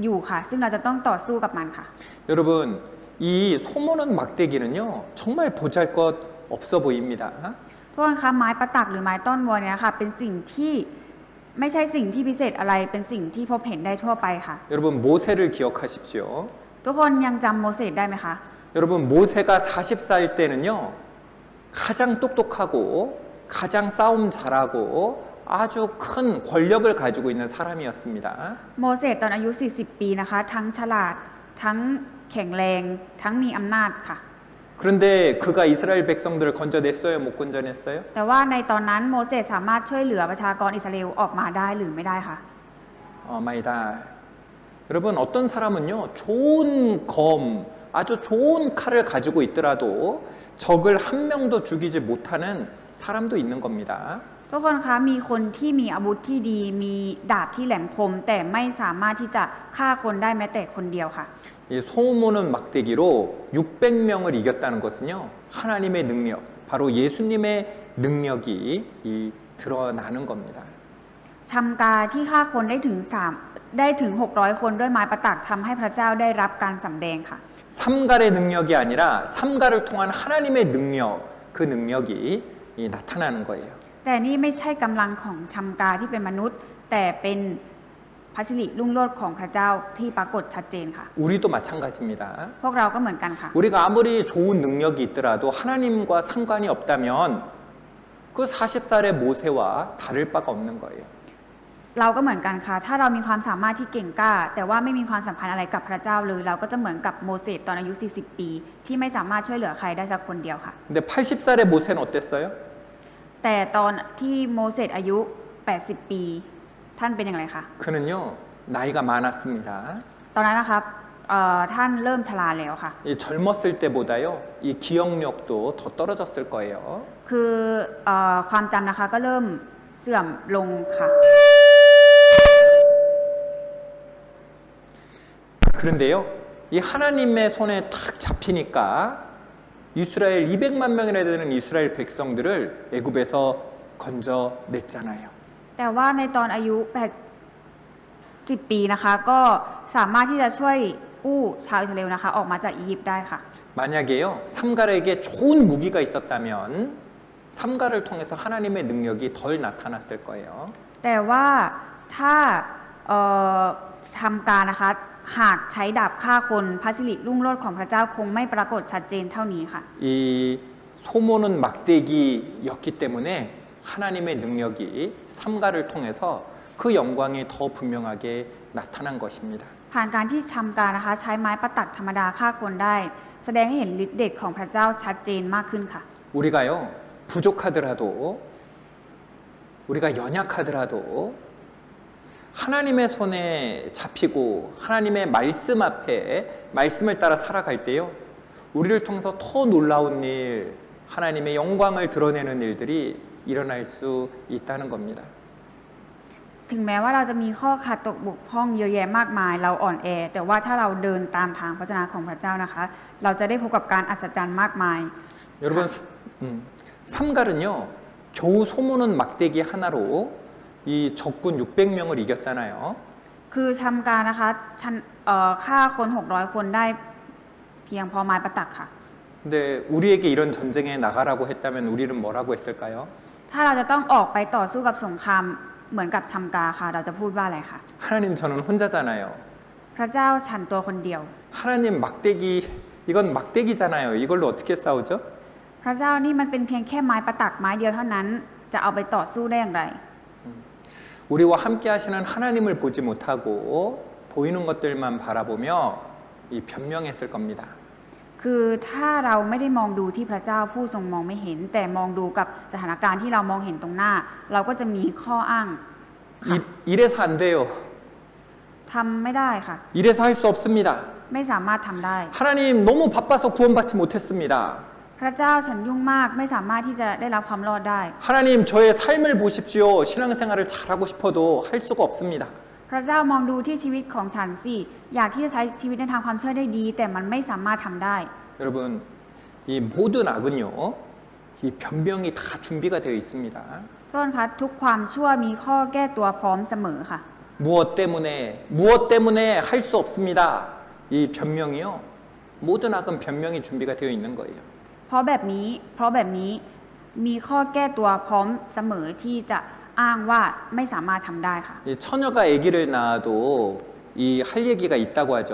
อยู่ค่ะ ซึ่งเราจะต้องต่อสู้กับมันค่ะ 여러분, 이 소모는 막대기는요, 정말 보잘것 없어 보입니다. พวกนะคะไม้ประตักหรือไม้ต้นวัวเนี่ยค่ะเป็นสิ่งที่ไม่ใช่สิ่งที่พิเศษอะไรเป็นสิ่งที่พบเห็นได้ทั่วไปค่ะ 여러분, 모세를 기억하십시오. ทุกคนยังจำโมเสสได้ไหมคะ 여러분, 모세가 40살 때는요, 가장 똑똑하고 가장 싸움 잘하고 아주 큰 권력을 가지고 있는 사람이었습니다. โมเสสตอนอายุ 40 ปีนะคะ ทั้งฉลาดทั้งแข็งแรงทั้งมีอำนาจค่ะ 그런데 그가 이스라엘 백성들을 건져냈어요? 못 건져냈어요? แต่ว่าในตอนนั้นโมเสสสามารถช่วยเหลือประชากรอิสราเอลออกมาได้หรือไม่ได้ค่ะ 마이다. 여러분, 어떤 사람은요, 좋은 검, 아주 좋은 칼을 가지고 있더라도 적을 한 명도 죽이지 못하는 사람도 있는 겁니다. ทุกคนคะมีคนที่มีอาวุธที่ดีมีดาบที่แหลมคม แต่ไม่สามารถที่จะฆ่าคนได้แม้แต่คนเดียวค่ะ 이 소모는 막대기로 600명을 이겼다는 것은요, 하나님의 능력, 바로 예수님의 능력이 드러나는 겁니다. ชัมกาที่ฆ่าคนได้ถึง 600 คนด้วยไม้ประตักทำให้พระเจ้าได้รับการสำแดงค่ะ 삼갈의 능력이 아니라 삼갈을 통한 하나님의 능력, 그 능력이 나타나는 거예요. แต่นี่ไม่ใช่กำลังของชัมกาที่เป็นมนุษย์ แต่เป็นพระสิริรุ่งโรจน์ของพระเจ้าที่ปรากฏชัดเจนค่ะ 우리도 마찬가지입니다. พวกเราก็เหมือนกันค่ะ 우리가 아무리 좋은 능력이 있더라도 하나님과 상관이 없다면 그 40살의 모세와 다를 바가 없는 거예요. เราก็เหมือนกันค่ะ ถ้าเรามีความสามารถที่เก่งกล้า แต่ว่าไม่มีความสัมพันธ์อะไรกับพระเจ้าเลย เราก็จะเหมือนกับโมเสสตอนอายุ 40 ปี ที่ไม่สามารถช่วยเหลือใครได้สักคนเดียวค่ะ 근데 80살의 모세는 어땠어요? แต่ตอนที่โมเสสอายุ 80 ปี ท่านเป็นอย่างไรคะ 그는요, 나이가 많았습니다. ตอนนั้นนะครับท่านเริ่มชราแล้วค่ะ 이 젊었을 때보다요, 이 기억력도 더 떨어졌을 거예요. คือความจำนะคะก็เริ่มเสื่อมลงค่ะ 그런데요, 이 하나님의 손에 탁 잡히니까 이스라엘 200만 명이나 되는 이스라엘 백성들을 애굽에서 건져냈잖아요. แต่ว่าในตอนอายุ80 ปีนะคะ ก็สามารถที่จะช่วยกู้ชาวอิสราเอลนะคะ ออกมาจากอียิปต์ได้ค่ะ 만약에요, 삼갈에게 좋은 무기가 있었다면 삼갈을 통해서 하나님의 능력이 덜 나타났을 거예요. แต่ว่าถ้าทำการนะคะหากใช้ดาบฆ่าคนพระสิริรุ่งโรจน์ของพระเจ้าคงไม่ปรากฏชัดเจนเท่านี้ค่ะ 이 소모는 막대기였기 때문에 하나님의 능력이 삼갈을 통해서 그 영광이 더 분명하게 나타난 것입니다. ผ่านการที่ทำการนะคะใช้ไม้ประตักธรรมดาฆ่าคนได้ แสดงให้เห็นฤทธิ์เดชของพระเจ้าชัดเจนมากขึ้นค่ะ 우리가요, 부족하더라도 우리가 연약하더라도 하나님의 손에 잡히고 하나님의 말씀 앞에 말씀을 따라 살아갈 때요, 우리를 통해서 더 놀라운 일, 하나님의 영광을 드러내는 일들이 일어날 수 있다는 겁니다. ถึงแม้ว่าเราจะมีข้อขาดตกบกพร่องเยอะแยะมากมายเราอ่อนแอ แต่ว่าถ้าเราเดินตามทางพระเจ้าของพระเจ้านะคะ เราจะได้พบกับการอัศจรรย์มากมาย 여러분, 삼갈은요, 겨우 소모는 막대기 하나로 이 적군 600명을 이겼잖아요. คือทำการนะคะฆ่าคน 600 คนได้เพียงพอไม้ประตักค่ะ 근데 우리에게 이런 전쟁에 나가라고 했다면 우리는 뭐라고 했을까요? ถ้าเราจะต้องออกไปต่อสู้กับสงครามเหมือนกับชัมกาค่ะ เราจะพูดว่าอะไรคะ 하나님 저는 혼자잖아요. พระเจ้าฉันตัวคนเดียว 하나님 막대기, 이건 막대기잖아요. 이걸로 어떻게 싸우죠? พระเจ้านี่มันเป็นเพียงแค่ไม้ประตักไม้เดียวเท่านั้นจะเอาไปต่อสู้ได้อย่างไร 우리와 함께 하시는 하나님을 보지 못하고 보이는 것들만 바라보며 이 변명했을 겁니다. คือถ้าเราไม่ได้มองดูที่พระเจ้าผู้ทรงมองไม่เห็น แต่มองดูกับสถานการณ์ที่เรามองเห็นตรงหน้า เราก็จะมีข้ออ้าง 이래서 안 돼요. ทำไม่ได้ค่ะ 이래서 할 수 없습니다. ไม่สามารถทำได้ 하나님 너무 바빠서 구원받지 못했습니다. พระเจ้าฉันยุ่งมากไม่สามารถที่จะได้รับความรอดได้ 하나님 저의 삶을 보십시오. 신앙생활을 잘하고 싶어도 할 수가 없습니다. พระเจ้ามองดูที่ชีวิตของฉันสิอยากที่จะใช้ชีวิตในทางความเชื่อได้ดี แต่มันไม่สามารถทำได้ 여러분 이 모든 악은요 이 변명이 다 준비가 되어 있습니다. ต้นคะทุกความชั่วมีข้อแก้ตัวพร้อมเสมอค่ะ 무엇 때문에 할 수 없습니다. 이 변명이요 모든 악은 변명이 준비가 되어 있는 거예요. เพราะแบบนี้มีข้อแก้ตัวพร้อมเสมอที่จะอ้างว่าไม่สามารถทำได้ค่ะ 이 처녀가 아기를 낳아도 이 할 얘기가 있다고 하죠.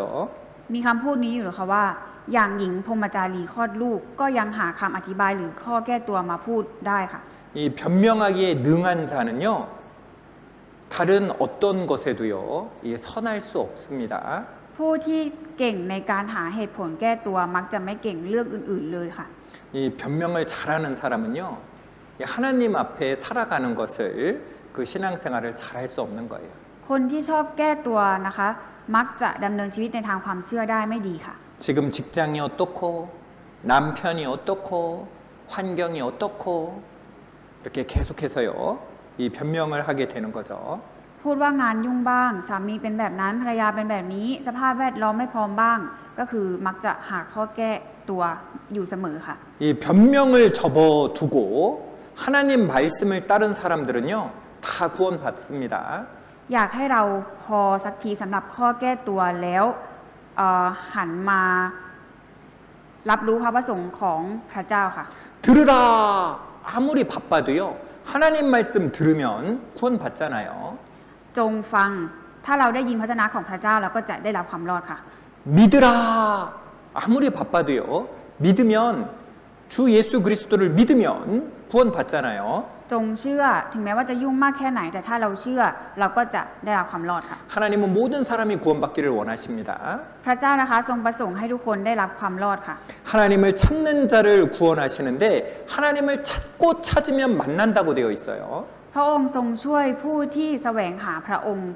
มีคำพูดนี้อยู่หรือคะว่า อย่างหญิงพรหมจารีคลอดลูกก็ยังหาคำอธิบายหรือข้อแก้ตัวมาพูดได้ค่ะ 이 변명하기에 능한 자는요 다른 어떤 것에도요 이 선할 수 없습니다. ผู้ที่เก่งในการหาเหตุผลแก้ตัวมักจะไม่เก่งเรื่องอื่นๆเลยค่ะ 이 변명을 잘하는 사람은요 이 하나님 앞에 살아가는 것을 그 신앙생활을 잘할 수 없는 거예요. คนที่ชอบแก้ตัวนะคะ มักจะดำเนินชีวิตในทางความเชื่อได้ไม่ดีค่ะ 지금 직장이 어떻고 남편이 어떻고 환경이 어떻고 이렇게 계속해서요 이 변명을 하게 되는 거죠. พูดว่างานยุ่งบ้างสามีเป็นแบบนั้นภรรยาเป็นแบบนี้สภาพแวดล้อมไม่พร้อมบ้าง ก็คือมักจะหาข้อแก้ตัวอยู่เสมอค่ะ 이 변명을 접어두고 하나님 말씀을 따른 사람들은요 다 구원받습니다. อยากให้เราพอสักทีสำหรับข้อแก้ตัวแล้วหันมารับรู้พระประสงค์ของพระเจ้าค่ะ 들으라 아무리 바빠도요 하나님 말씀 들으면 구원받잖아요. จงฟังถ้าเราได้ยินพระวจนะของพระเจ้าเราก็จะได้รับความรอดค่ะ 믿으라 아무리 바빠도요 믿으면 주 예수 그리스도를 믿으면 구원받잖아요. จงเชื่อถึงแม้ว่าจะยุ่งมากแค่ไหนแต่ถ้าเราเชื่อเราก็จะได้รับความรอดค่ะ 하나님은 모든 사람이 구원받기를 원하십니다. พระเจ้านะคะทรงประสงค์ให้ทุกคนได้รับความรอดค่ะ 하나님을 찾는 자를 구원하시는데 하나님을 찾고 찾으면 만난다고 되어 있어요. พระองค์ทรงช่วยผู้ที่แสวงหาพระองค์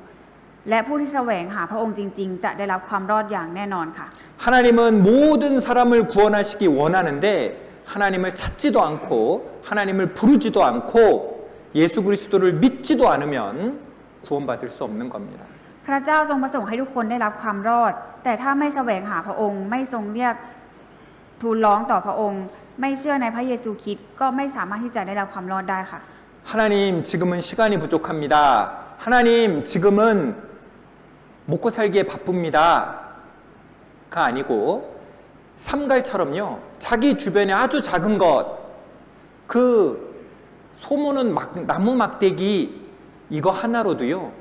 และผู้ที่แสวงหาพระองค์จริงๆ จะได้รับความรอดอย่างแน่นอนค่ะ 하나님은 모든 사람을 구원하시기 원하는데 하나님을 찾지도 않고 하나님을 부르지도 않고 예수 그리스도를 믿지도 않으면 구원받을 수 없는 겁니다. พระเจ้าทรงประสงค์ให้ทุกคนได้รับความรอด แต่ถ้าไม่แสวงหาพระองค์ไม่ทรงเรียกทูลร้องต่อพระองค์ ไม่เชื่อในพระเยซูคริสต์ก็ไม่สามารถที่จะได้รับความรอดได้ค่ะ 하나님 지금은 시간이 부족합니다. 하나님 지금은 먹고 살기에 바쁩니다가 아니고 삼갈처럼요 자기 주변에 아주 작은 것 그 소모는 나무 막대기 이거 하나로도요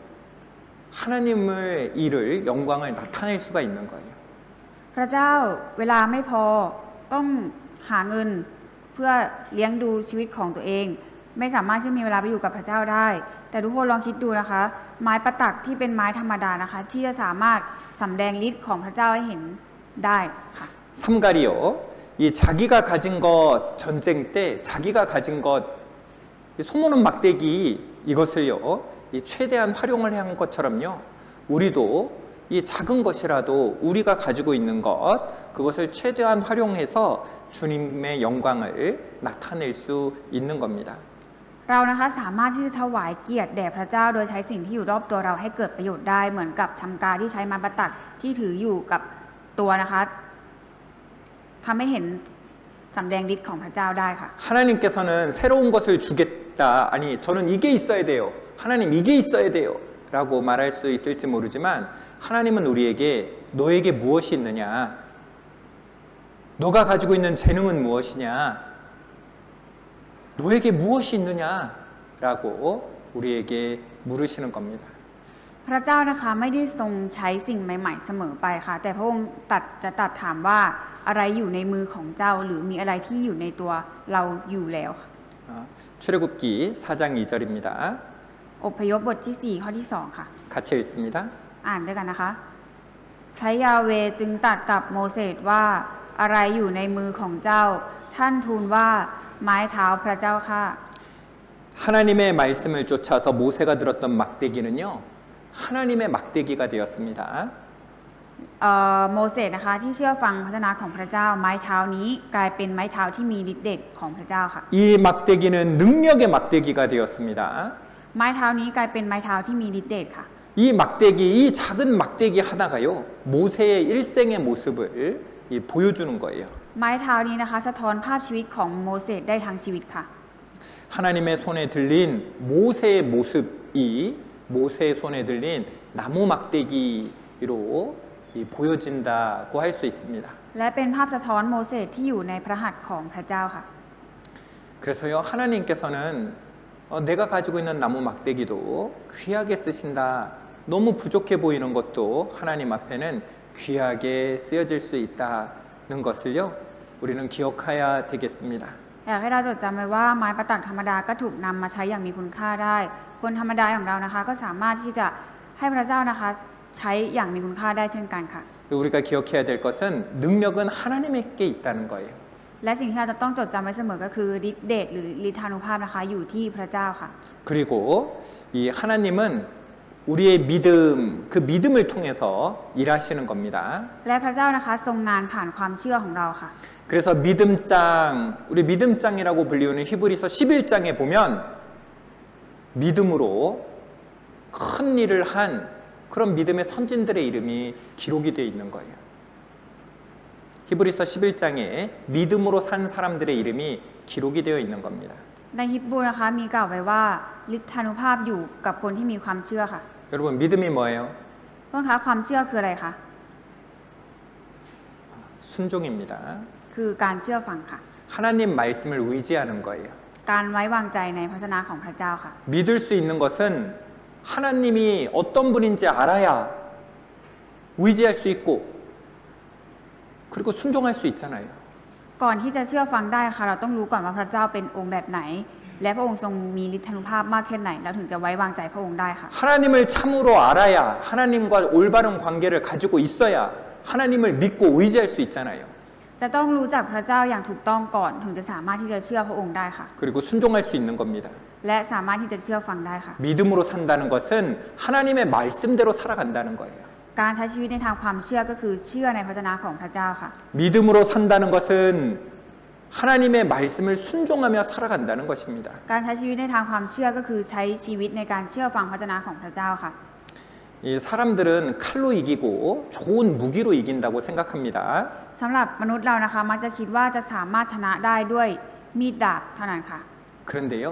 하나님의 일을 영광을 나타낼 수가 있는 거예요. พระเจ้าเวลาไม่พอต้องหาเงินเพื่อเลี้ยงดูชีวิตของตัวเอง ไม่สามารถที่จะมีเวลาไปอยู่กับพระเจ้าได้ แต่ทุกคนลองคิดดูนะคะ ไม้ประตักที่เป็นไม้ธรรมดานะคะ ที่จะสามารถสำแดงฤทธิ์ของพระเจ้าให้เห็นได้ค่ะ 삼갈이요 이 자기가 가진 것 전쟁 때 자기가 가진 것 소모는 막대기 이것을요 이 최대한 활용을 한 것처럼요 우리도 이 작은 것이라도 우리가 가지고 있는 것 그것을 최대한 활용해서 주님의 영광을 나타낼 수 있는 겁니다. เรานะคะสามารถที่จะถวายเกียรติแด่พระเจ้าโดยใช้สิ่งที่อยู่รอบตัวเราให้เกิดประโยชน์ได้เหมือนกับชำกาที่ใช้ไม้ประตักที่ถืออยู่กับตัวนะคะทำให้เห็นสำแดงฤทธิ์ของพระเจ้าได้ค่ะ 하나님께서는 새로운 것을 주겠다 아니 저는 이게 있어야 돼요 하나님 이게 있어야 돼요 라고 말할 수 있을지 모르지만 하나님은 우리에게 너에게 무엇이 있느냐 너가 가지고 있는 재능은 무엇이냐 너에게 무엇이 있느냐 라고 우리에게 물으시는 겁니다. พระเจ้านะคะไม่ได้ทรงใช้สิ่งใหม่ๆเสมอไปค่ะ แต่พระองค์จะตรัสถามว่าอะไรอยู่ในมือของเจ้าหรือมีอะไรที่อยู่ในตัวเราอยู่แล้วค่ะ 출애굽기 4장 2절입니다. อพยพบทที่ 4 ข้อที่ 2 ค่ะ 같이 읽습니다. อ่านด้วยกันนะคะ พระยาเวจึงตรัสกับโมเสสว่าอะไรอยู่ในมือของเจ้า ท่านทูลว่าไม้เท้าพระเจ้าค่ะ 하나님의 말씀을 쫓아서 모세가 들었던 막대기는요. 하나님의 막대기가 되었습니다. โมเสสนะคะที่เชื่อฟังพระวจนะของพระเจ้าไม้เท้านี้กลายเป็นไม้เท้าที่มีฤทธิ์เดชของพระเจ้าค่ะ 이 막대기는 능력의 막대기가 되었습니다. ไม้เท้านี้กลายเป็นไม้เท้าที่มีฤทธิ์เดชค่ะ 이 막대기, 이 작은 막대기 하나가요. 모세의 일생의 모습을 보여주는 거예요. ไม้เท้านี้นะคะสะท้อนภาพชีวิตของโมเสสได้ทั้งชีวิตค่ะ 하나님의 손에 들린 모세의 모습이 모세의 손에 들린 나무 막대기로 보여진다고 할 수 있습니다. และเป็นภาพสะท้อนโมเสสที่อยู่ในพระหัตถ์ของพระเจ้าค่ะ 그래서요 하나님께서는 내가 가지고 있는 나무 막대기도 귀하게 쓰신다. 너무 부족해 보이는 것도 하나님 앞에는 귀하게 쓰여질 수 있다는 것을요 우리는 기억해야 되겠습니다. อยากให้เราจดจำไว้ว่าไม้ประตักธรรมดาก็ถูกนำมาใช้อย่างมีคุณค่าได้ คนธรรมดาอย่างเรานะคะก็สามารถที่จะให้พระเจ้านะคะใช้อย่างมีคุณค่าได้เช่นกันค่ะ 우리가 기억해야 될 것은 능력은 하나님께 있다는 거예요. และสิ่งที่เราจะต้องจดจำไว้เสมอก็คือฤทธิ์เดชหรือฤทธานุภาพนะคะอยู่ที่พระเจ้าค่ะ 그리고 이 하나님은 우리의 믿음, 그 믿음을 통해서 일하시는 겁니다. และพระเจ้านะคะทรงงานผ่านความเชื่อของเราค่ะ 그래서 믿음장, 우리 믿음장이라고 불리우는 히브리서 11장에 보면 믿음으로 큰 일을 한 그런 믿음의 선진들의 이름이 기록이 되어 있는 거예요. 히브리서 11장에 믿음으로 산 사람들의 이름이 기록이 되어 있는 겁니다. ในฮิบรูนะคะมีกล่าวไว้ว่าฤทธานุภาพอยู่กับคนที่มีความเชื่อค่ะ 여러분 믿음이 뭐예요? ต้นคะความเชื่อคืออะไรคะ 순종입니다. คือการเชื่อฟังค่ะ 하나님 말씀을 의지하는 거예요. การไว้วางใจในพระวจนะของพระเจ้าค่ะ 믿을 수 있는 것은 하나님이 어떤 분인지 알아야 의지할 수 있고 그리고 순종할 수 있잖아요. ก่อนที่จะเชื่อฟังได้ค่ะเราต้องรู้ก่อนว่าพระเจ้าเป็นองค์แบบไหน และพระองค์ทรงมีฤทธานุภาพมากแค่ไหนเราถึงจะไว้วางใจพระองค์ได้ค่ะ 하나님을 참으로 알아야 하나님과 올바른 관계를 가지고 있어야 하나님을 믿고 의지할 수 있잖아요. จะต้องรู้จักพระเจ้าอย่างถูกต้องก่อนถึงจะสามารถที่จะเชื่อพระองค์ได้ค่ะ 그리고 순종할 수 있는 겁니다. และสามารถที่จะเชื่อฟังได้ค่ะ 믿음으로 산다는 것은 하나님의 말씀대로 살아간다는 거예요. การใช้ชีวิตในทางความเชื่อก็คือเชื่อในพระวจนะของพระเจ้าค่ะ 믿음으로 산다는 것은 하나님의 말씀을 순종하며 살아간다는 것입니다. การใช้ชีวิตในทางความเชื่อก็คือใช้ชีวิตในการเชื่อฟังพระวจนะของพระเจ้าค่ะ 이 사람들은 칼로 이기고 좋은 무기로 이긴다고 생각합니다. สำหรับมนุษย์เรานะคะมักจะคิดว่าจะสามารถชนะได้ด้วยมีดดาบเท่านั้นค่ะ 그런데요,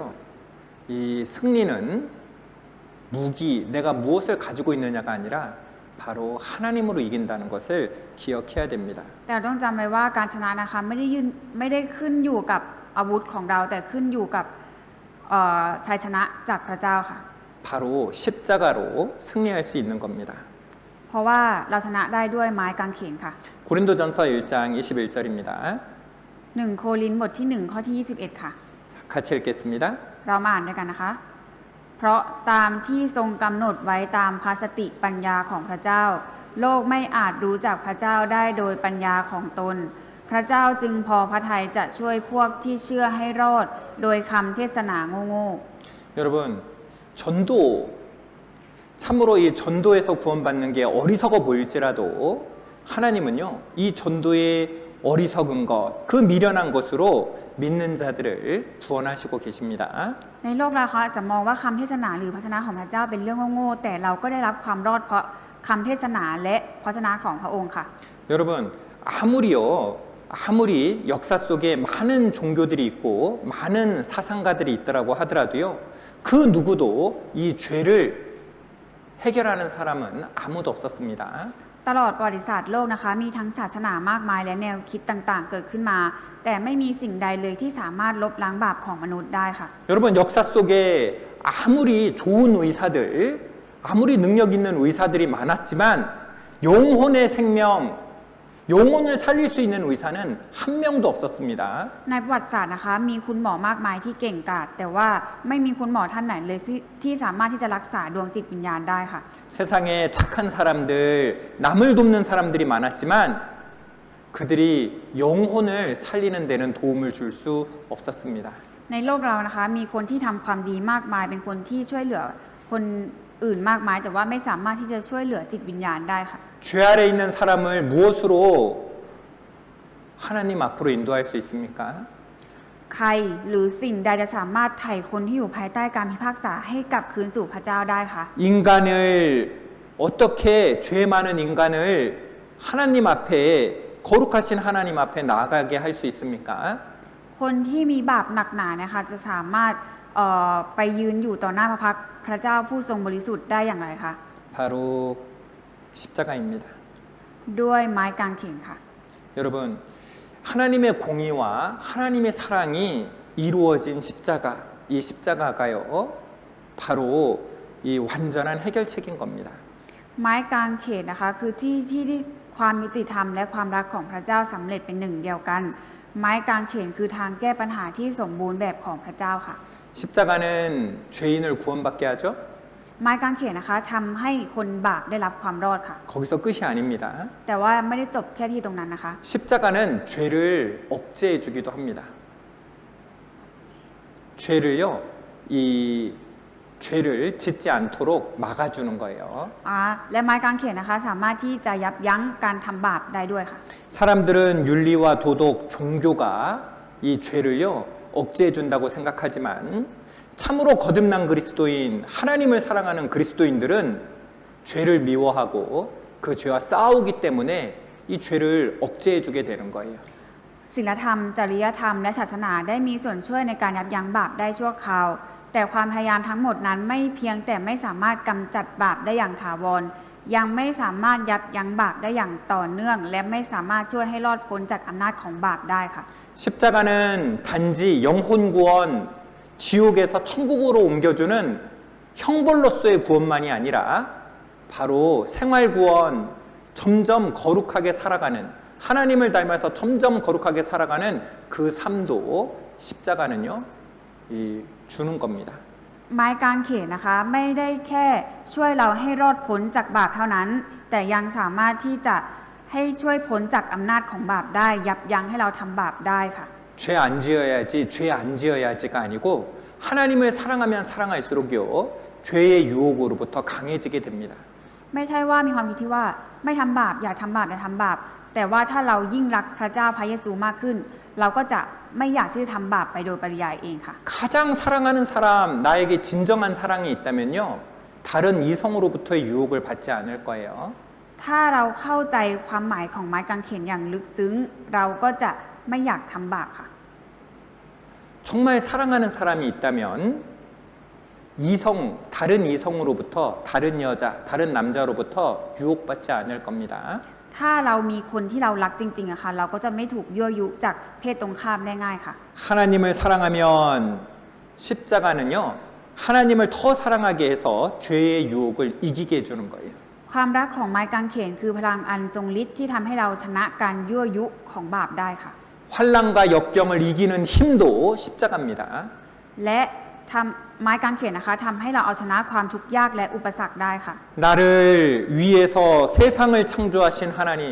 이 승리는 무기, 내가 무엇을 가지고 있느냐가 아니라 바로 하나님으로 이긴다는 것을 기억해야 됩니다. แต่ต้องจำไว้ว่าการชนะนะคะไม่ได้ขึ้นอยู่กับอาวุธของเราแต่ขึ้นอยู่กับชัยชนะจากพระเจ้าค่ะ 바로 십자가로 승리할 수 있는 겁니다. เพราะว่าเราชนะได้ด้วยไม้กางเขนค่ะ 고린도전서 1장 21절입니다. 1 โครินธ์บทที่ 1 ข้อที่ 21 ค่ะ 같이 읽겠습니다. เรามาอ่านด้วยกันนะคะ เพราะตามที่ทรงกำหนดไว้ตามพระสติปัญญาของพระเจ้า โลกไม่อาจรู้จักพระเจ้าได้โดยปัญญาของตน พระเจ้าจึงพอพระทัยจะช่วยพวกที่เชื่อให้รอดโดยคำเทศนาโง่ 여러분, 전도 참으로 이 전도에서 구원받는 게 어리석어 보일지라도 하나님은요, 이 전도의 어리석은 것, 그 미련한 것으로 믿는 자들을 구원하시고 계십니다. ในโลกเราค่ะจะมองว่าคำเทศนาหรือพระวจนะของพระเจ้าเป็นเรื่องโง่ๆแต่เราก็ได้รับความรอดเพราะคำเทศนาและพระวจนะของพระองค์ค่ะ 여러분, 아무리 역사 속에 많은 종교들이 있고 많은 사상가들이 있더라고 하더라도요, 그 누구도 이 죄를 해결하는 사람은 아무도 없었습니다. ตลอดประวัติศาสตร์โลกนะคะมีทั้งศาสนามากมายและแนวคิดต่างๆเกิดขึ้นมา แต่ไม่มีสิ่งใดเลยที่สามารถลบล้างบาปของมนุษย์ได้ค่ะ 여러분 역사 속에 아무리 좋은 의사들, 아무리 능력 있는 의사들이 많았지만 영혼의 생명, 영혼을 살릴 수 있는 의사는 한 명도 없었습니다. ในประวัติศาสตร์นะคะมีคุณหมอมากมายที่เก่งกาจแต่ว่าไม่มีคุณหมอท่านไหนเลยที่สามารถที่จะรักษาดวงจิตวิญญาณได้ค่ะ 세상에 착한 사람들, 남을 돕는 사람들이 많았지만 그들이 영혼을 살리는 데는 도움을 줄 수 없었습니다. ในโลกเรานะคะมีคนที่ทำความดีมากมายเป็นคนที่ช่วยเหลือคนอื่นมากมายแต่ว่าไม่สามารถที่จะช่วยเหลือจิตวิญญาณได้ค่ะ 죄 아래 있는 사람을 무엇으로 하나님 앞으로 인도할 수 있습니까? ใครหรือสิ่งใดจะสามารถไถ่คนที่อยู่ภายใต้การพิพากษาให้กลับคืนสู่พระเจ้าได้คะ 인간을 어떻게 죄 많은 인간을 하나님 앞에 거룩하신 하나님 앞에 나아가게 할 수 있습니까? คนที่มีบาปหนักหนานะคะจะสามารถไปยืนอยู่ต่อหน้าพระพักตร์พระเจ้าผู้ทรงบริสุทธิ์ได้อย่างไรคะ 바로 십자가입니다. ด้วยไม้กางเขนค่ะ 여러분, 하나님의 공의와 하나님의 사랑이 이루어진 십자가, 이 십자가가요, 바로 이 완전한 해결책인 겁니다. ไม้กางเขนนะคะคือที่ความยุติธรรมและความรักของพระเจ้าสำเร็จเป็นหนึ่งเดียวกัน ไม้กางเขนคือทางแก้ปัญหาที่สมบูรณ์แบบของพระเจ้าค่ะ 십자가는 죄인을 구원받게 하죠. ไม้กางเขนนะคะทำให้คนบาปได้รับความรอดค่ะ 거기서 끝이 아닙니다. แต่ว่าไม่ได้จบแค่ที่ตรงนั้นนะคะ 십자가는 죄를 억제해 주기도 합니다. 죄를요, 이 죄를 짓지 않도록 막아주는 거예요. และไม้กางเขนนะคะสามารถที่จะยับยั้งการทำบาปได้ด้วยค่ะ 사람들은 윤리와 도덕, 종교가 이 죄를요 억제해 준다고 생각하지만 참으로 거듭난 그리스도인, 하나님을 사랑하는 그리스도인들은 죄를 미워하고 그 죄와 싸우기 때문에 이 죄를 억제해 주게 되는 거예요. ศีลธรรมจริยธรรมและศาสนาได้มีส่วนช่วยในการยับยั้งบาปได้ชั่วคราวแต่ความพยายามทั้งหมดนั้นไม่เพียงแต่ไม่สามารถกำจัดบาปได้อย่างถาวรยังไม่สามารถยับยั้งบาปได้อย่างต่อเนื่องและไม่สามารถช่วยให้รอดพ้นจากอำนาจของบาปได้ค่ะ 십자가는 단지 영혼 구원, 지옥에서 천국으로 옮겨주는 형벌로서의 구원만이 아니라 바로 생활 구원, 점점 거룩하게 살아가는 하나님을 닮아서 점점 거룩하게 살아가는 그 삶도 십자가는요 주는 겁니다. ไม้กางเขนนะคะไม่ได้แค่ช่วยเราให้รอดพ้นจากบาปเท่านั้น แต่ยังสามารถที่จะให้ช่วยพ้นจากอำนาจของบาปได้ยับยั้งให้เราทำบาปได้ค่ะ 죄 안 지어야지, 죄 안 지어야지가 아니고 하나님을 사랑하면 사랑할수록요 죄의 유혹으로부터 강해지게 됩니다. ไม่ใช่ว่ามีความคิดที่ว่าไม่ทำบาปอย่าทำบาปอย่าทำบาปแต่ว่าถ้าเรายิ่งรักพระเจ้าพระเยซูมากขึ้น เราก็จะไม่อยากที่จะทำบาปไปโดยปริยายเองค่ะ 가장 사랑하는 사람, 나에게 진정한 사랑이 있다면요 다른 이성으로부터의 유혹을 받지 않을 거예요. ถ้าเราเข้าใจความหมายของไม้กางเขนอย่างลึกซึ้งเราก็จะไม่อยากทำบาปค่ะ 정말 사랑하는 사람이 있다면 다른 이성으로부터, 다른 여자, 다른 남자로부터 유혹받지 않을 겁니다. ถ้าเรามีคนที่เรารักจริงๆอะค่ะเราก็จะไม่ถูกยั่วยุจากเพศตรงข้ามได้ง่ายค่ะ 하나님을 사랑하면 십자가는요 하나님을 더 사랑하게 해서 죄의 유혹을 이기게 해주는 거예요. ความรักของไม้กางเขนคือพลังอันทรงฤทธิ์ที่ทำให้เราชนะการยั่วยุของบาปได้ค่ะ 환난과 역경을 이기는 힘도 십자가입니다. และไม้กางเขนนะคะทำให้เราเอาชนะความทุกข์ยากและอุปสรรคได้ค่ะ 나를 위해서 세상을 창조하신 하나님,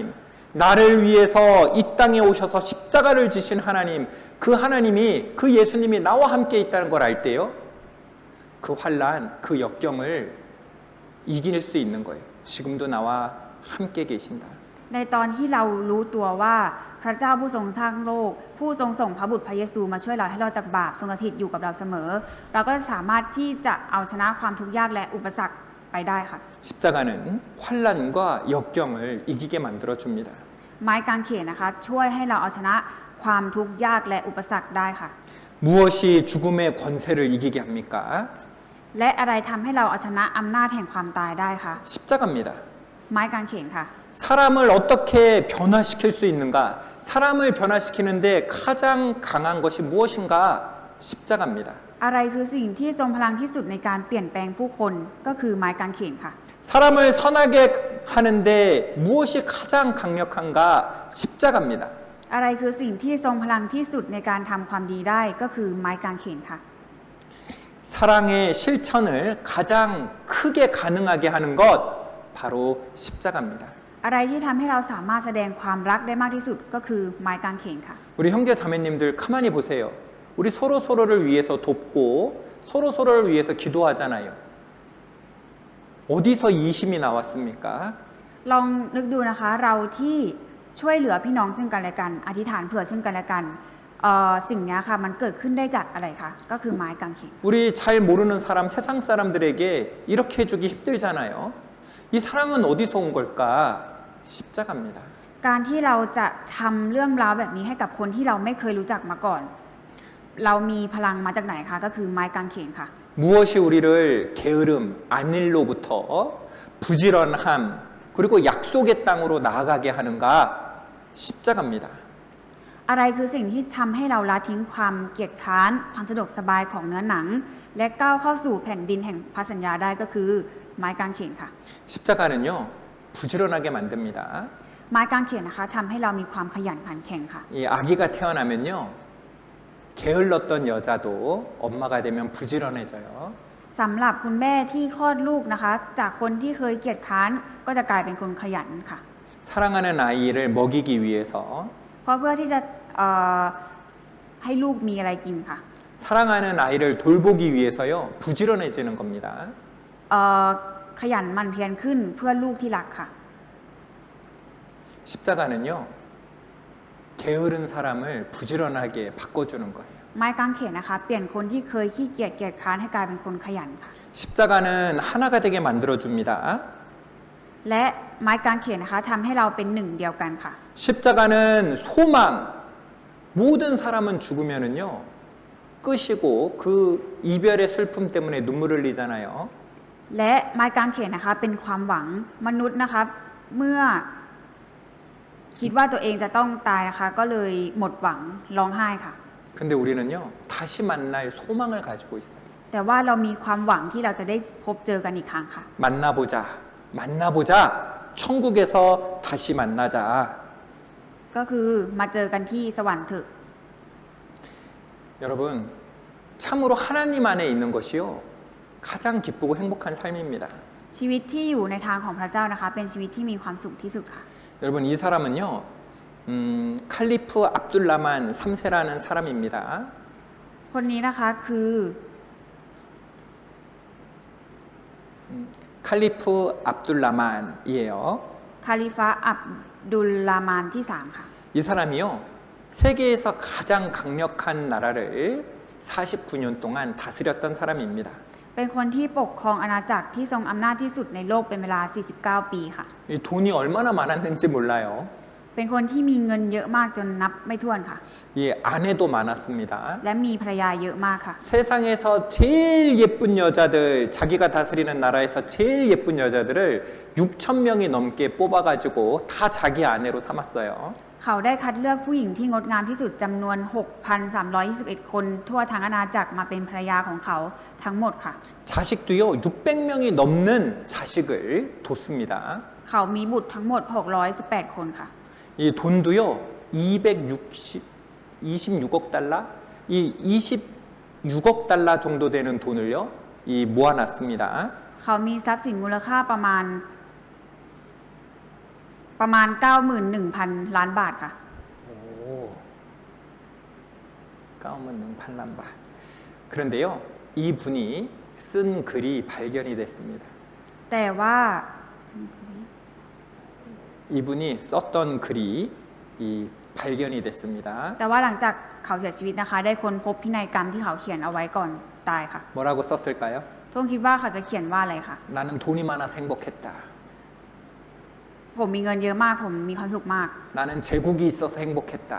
나를 위해서 이 땅에 오셔서 십자가를 지신 하나님, 그 하나님이, 그 예수님이 나와 함께 있다는 걸 알 때요 그 환난, 그 역경을 이길 수 있는 거예요. 지금도 나와 함께 계신다. ในตอนที่เรารู้ตัวว่าพระเจ้าผู้ทรงสร้างโลกผู้ทรงส่งพระบุตรพระเยซูมาช่วยเราให้รอดจากบาปทรงสถิตอยู่กับเราเสมอ เราก็สามารถที่จะเอาชนะความทุกข์ยากและอุปสรรคไปได้ค่ะ 십자가는 환난과 역경을 이기게 만들어 줍니다. ไม้กางเขนนะคะช่วยให้เราเอาชนะความทุกข์ยากและอุปสรรคได้ค่ะ 무엇이 죽음의 권세를 이기게 합니까? และอะไรทำให้เราเอาชนะอำนาจแห่งความตายได้คะ 십자가입니다. ไม้กางเขนค่ะ 사람을 어떻게 변화시킬 수 있는가? 사람을 변화시키는데 가장 강한 것이 무엇인가? 십자가입니다. อะไรคือสิ่งที่ทรงพลังที่สุดในการเปลี่ยนแปลงผู้คนก็คือไม้กางเขนค่ะ 사람을 선하게 하는데 무엇이 가장 강력한가? 십자가입니다. อะไรคือสิ่งที่ทรงพลังที่สุดในการทำความดีได้ก็คือไม้กางเขนค่ะ 사랑의 실천을 가장 크게 가능하게 하는 것 바로 십자가입니다. อะไรที่ทำให้เราสามารถแสดงความรักได้มากที่สุดก็คือไม้กางเขนค่ะ 우리 형제 자매님들 가만히 보세요. 우리 서로를 위해서 돕고 서로를 위해서 기도하잖아요. 어디서 이 힘이 나왔습니까? ลองนึกดูนะคะเราที่ช่วยเหลือพี่น้องซึ่งกันและกันอธิษฐานเผื่อซึ่งกันและกันสิ่งนี้ค่ะมันเกิดขึ้นได้จากอะไรคะก็คือไม้กางเขน 우리 잘 모르는 사람 세상 사람들에게 이렇게 해주기 힘들잖아요. 이 사랑은 어디서 온 걸까? 십자가입니다. การที่เราจะทำเรื่องราวแบบนี้ให้กับคนที่เราไม่เคยรู้จักมาก่อน เรามีพลังมาจากไหนคะก็คือไม้กางเขนค่ะ 무엇이 우리를 게으름, 안일로부터 부지런함, 그리고 약속의 땅으로 나아가게 하는가? 십자가입니다. อะไรคือสิ่งที่ทำให้เราละทิ้งความเกียจคร้านความสะดวกสบายของเนื้อหนัง และก้าวเข้าสู่แผ่นดินแห่งพันธสัญญาได้ก็คือไม้กางเขนค่ะ 십자가는요, 부지런하게 만듭니다. ไม้กางเขนนะคะทำให้เรามีความขยันขันแข็งค่ะ 이 아기가 태어나면요, 게을렀던 여자도 엄마가 되면 부지런해져요. สำหรับคุณแม่ที่คลอดลูกนะคะ จากคนที่เคยเกียจคร้านก็จะกลายเป็นคนขยันค่ะ 사랑하는 아이를 먹이기 위해서 เพราะเพื่อที่จะให้ลูกมีอะไรกินค่ะ 사랑하는 아이를 돌보기 위해서요, 부지런해지는 겁니다. ขยันหมั่นเพียรขึ้นเพื่อลูกที่รักค่ะ 십자가는요, 게으른 사람을 부지런하게 바꿔주는 거예요. ไม้กางเขนนะคะเปลี่ยนคนที่เคยขี้เกียจเกียจคร้านให้กลายเป็นคนขยันค่ะ 십자가는 하나가 되게 만들어줍니다. และไม้กางเขนนะคะทำให้เราเป็นหนึ่งเดียวกันค่ะ 십자가는 소망. 모든 사람은 죽으면은요, 끝이고 그 이별의 슬픔 때문에 눈물을 흘리잖아요. และไม้กางเขนนะคะเป็นความหวังมนุษย์นะคะเมื่อคิดว่าตัวเองจะต้องตายนะคะก็เลยหมดหวังร้องไห้ค่ะ 근데 우리는요, 다시 만날 소망을 가지고 있어요. แต่ว่าเรามีความหวังที่เราจะได้พบเจอกันอีกครั้งค่ะ 만나보자. 천국에서 다시 만나자. ก็คือมาเจอกันที่สวรรค์เถอะ 여러분, 참으로 하나님 안에 있는 것이요, 가장 기쁘고 행복한 삶입니다. ชีวิตที่อยู่ในทางของพระเจ้านะคะเป็นชีวิตที่มีความสุขที่สุดค่ะ 여러분, 이 사람은요, 칼리프 압둘라만 3세라는 사람입니다. คนนี้นะคะคือ 칼리프 압둘라만이에요. คาลิฟะอับดุลลามานที่3ค่ะ 이 사람이요, 세계에서 가장 강력한 나라를 49년 동안 다스렸던 사람입니다. เป็นคนที่ปกครองอาณาจักรที่ทรงอำนาจที่สุดในโลกเป็นเวลา 49 ปีค่ะ 이 돈이 얼마나 많았는지 몰라요. เป็นคนที่มีเงินเยอะมากจนนับไม่ถ้วนค่ะ 이 아내도 많았습니다. และมีภรรยาเยอะมากค่ะ 세상에서 제일 예쁜 여자들, 자기가 다스리는 나라에서 제일 예쁜 여자들을 6천 명이 넘게 뽑아가지고 다 자기 아내로 삼았어요. เขาได้คัดเลือกผู้หญิงที่งดงามที่สุดจำนวน 6,321 คนทั่วทั้งอาณาจักรมาเป็นภรรยาของเขาทั้งหมดค่ะ 자식도요, 600명이 넘는 자식을 뒀습니다. เขามีบุตรทั้งหมด 618 คนค่ะ 이 돈도요, 26억 달러? 이 26억 달러 정도 되는 돈을요, 이 모아놨습니다. เขามีทรัพย์สินมูลค่าประมาณ 91,000 ล้านบาทค่ะ 오, 91,000만 바. 그런데요, 이 분이 쓴 글이 발견이 됐습니다. แต่ว่า 이분이 썼던 글이 이 발견이 됐습니다. แต่ว่าหลังจากเขาเสียชีวิตนะคะ ได้ค้นพบพินัยกรรมที่เขาเขียนเอาไว้ก่อนตายค่ะ 뭐라고 썼을까요? ทุกคิดว่าเขาจะเขียนว่าอะไรคะ 나는 돈이 많아서 행복했다. ผมมีเงินเยอะมากผมมีความสุขมาก 나는 제국이 있어서 행복했다.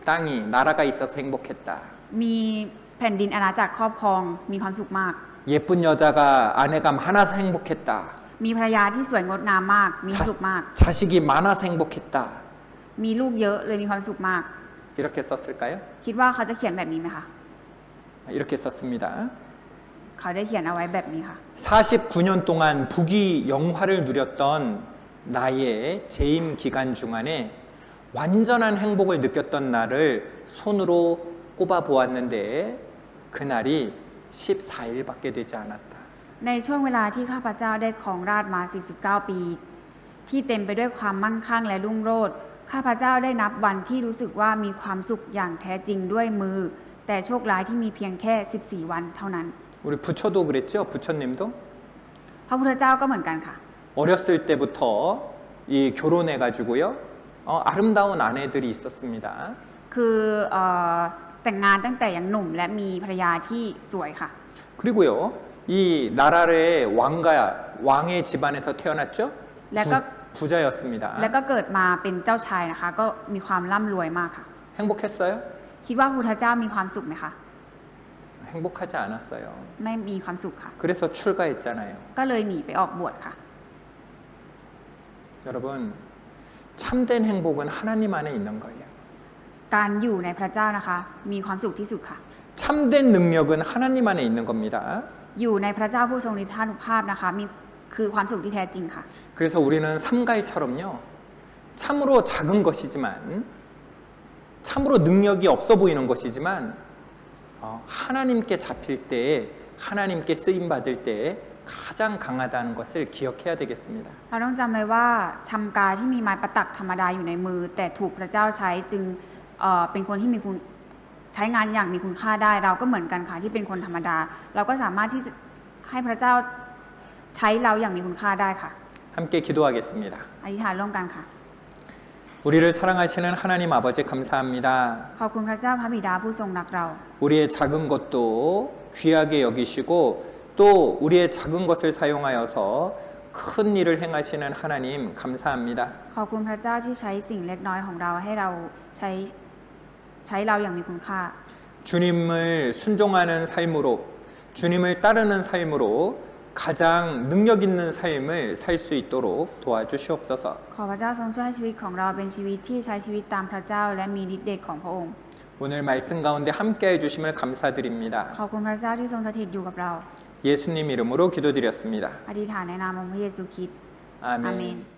땅이 나라가 있어서 행복했다. มีแผ่นดินอาณาจักรครอบครองมีความสุขมาก 예쁜 여자가 아내가 많아서 행복했다. มีภรรยาที่สวยงดงามมาก มีความสุขมาก 자식이 많아서 행복했다. มีลูกเยอะเลยมีความสุขมาก 이렇게 썼을까요? คิดว่าเขาจะเขียนแบบนี้ไหมคะ 이렇게 썼습니다. เขาได้เขียนเอาไว้แบบนี้ค่ะ 49년 동안 북이 영화를 누렸던 나의 재임 기간 중간에 완전한 행복을 느꼈던 날을 손으로 꼽아 보았는데 그날이 14일밖에 되지 않았다. ในช่วงเวลาที่ข้าพเจ้าได้ครองราชย์มา 49 ปี ที่เต็มไปด้วยความมั่งคั่งและรุ่งโรจน์ข้าพเจ้าได้นับวันที่รู้สึกว่ามีความสุขอย่างแท้จริงด้วยมือ แต่โชคร้ายที่มีเพียงแค่ 14 วันเท่านั้น 우리 부처도 그랬죠? 부처님도 พระพุทธเจ้าก็เหมือนกันค่ะ 어렸을 때부터 이 결혼해 가지고요. 아름다운 아내들이 있었습니다. คือแต่งงานตั้งแต่ยังหนุ่มและมีภรรยาที่สวยค่ะ 그리고요. 이 나라의 왕의 집안에서 태어났죠? 내가- 부자였습니다. และก็เกิดมาเป็นเจ้าชายนะคะ ก็มีความร่ำรวยมากค่ะ 행복했어요? คิดว่าพระพุทธเจ้ามีความสุขไหมคะ 행복하지 않았어요. ไม่มีความสุขค่ะ 그래서 출가했잖아요. ก็เลยหนีไปออกบวชค่ะ 여러분, 참된 행복은 하나님 안에 있는 거예요. การอยู่ในพระเจ้านะคะ มีความสุขที่สุดค่ะ 참된 능력은 하나님 안에 있는 겁니다. อยู่ในพระเจ้าผู้ทรงฤทธานุภาพนะคะมีคือความสุขที่แท้จริงค่ะ 그래서 우리는 삼갈처럼요. 참으로 작은 것이지만 참으로 능력이 없어 보이는 것이지만 하나님께 잡힐 때 하나님께 쓰임 받을 때 가장 강하다는 것을 기억해야 되겠습니다. เราต้องจำไว้ว่าชำกาที่มีไม้ประตักธรรมดาอยู่ในมือ แต่ถูกพระเจ้าใช้จึงเป็นคนที่มีคุณใช้งานอย่างมีคุณค่าได้ เราก็เหมือนกันค่ะที่เป็นคนธรรมดา เราก็สามารถที่จะให้พระเจ้าใช้เราอย่างมีคุณค่าได้ค่ะ 함께 기도하겠습니다. อธิษฐานร่วมกันค่ะ 우리를 사랑하시는 하나님 아버지 감사합니다. ขอบคุณพระเจ้าพระบิดาผู้ทรงรักเรา 우리의 작은 것도 귀하게 여기시고 또 우리의 작은 것을 사용하여서 큰 일을 행하시는 하나님 감사합니다. ขอบคุณพระเจ้าที่ใช้สิ่งเล็กน้อยของเราให้เราใช้เราอย่างมีคุณค่า 주님을 순종하는 삶으로 주님을 따르는 삶으로 가장 능력 있는 삶을 살 수 있도록 도와주시옵소서. ขอพระเจ้าทรงช่วยให้ชีวิตของเราเป็นชีวิตที่ใช้ชีวิตตามพระเจ้าและมีฤทธิ์เดชของพระองค์ 오늘 말씀 가운데 함께해 주심을 감사드립니다. ขอบคุณพระเจ้าที่ทรงสถิตอยู่กับเรา 예수님 이름으로 기도드렸습니다. อธิษฐานในนามองค์พระเยซูคริสต์ 아멘. 아멘.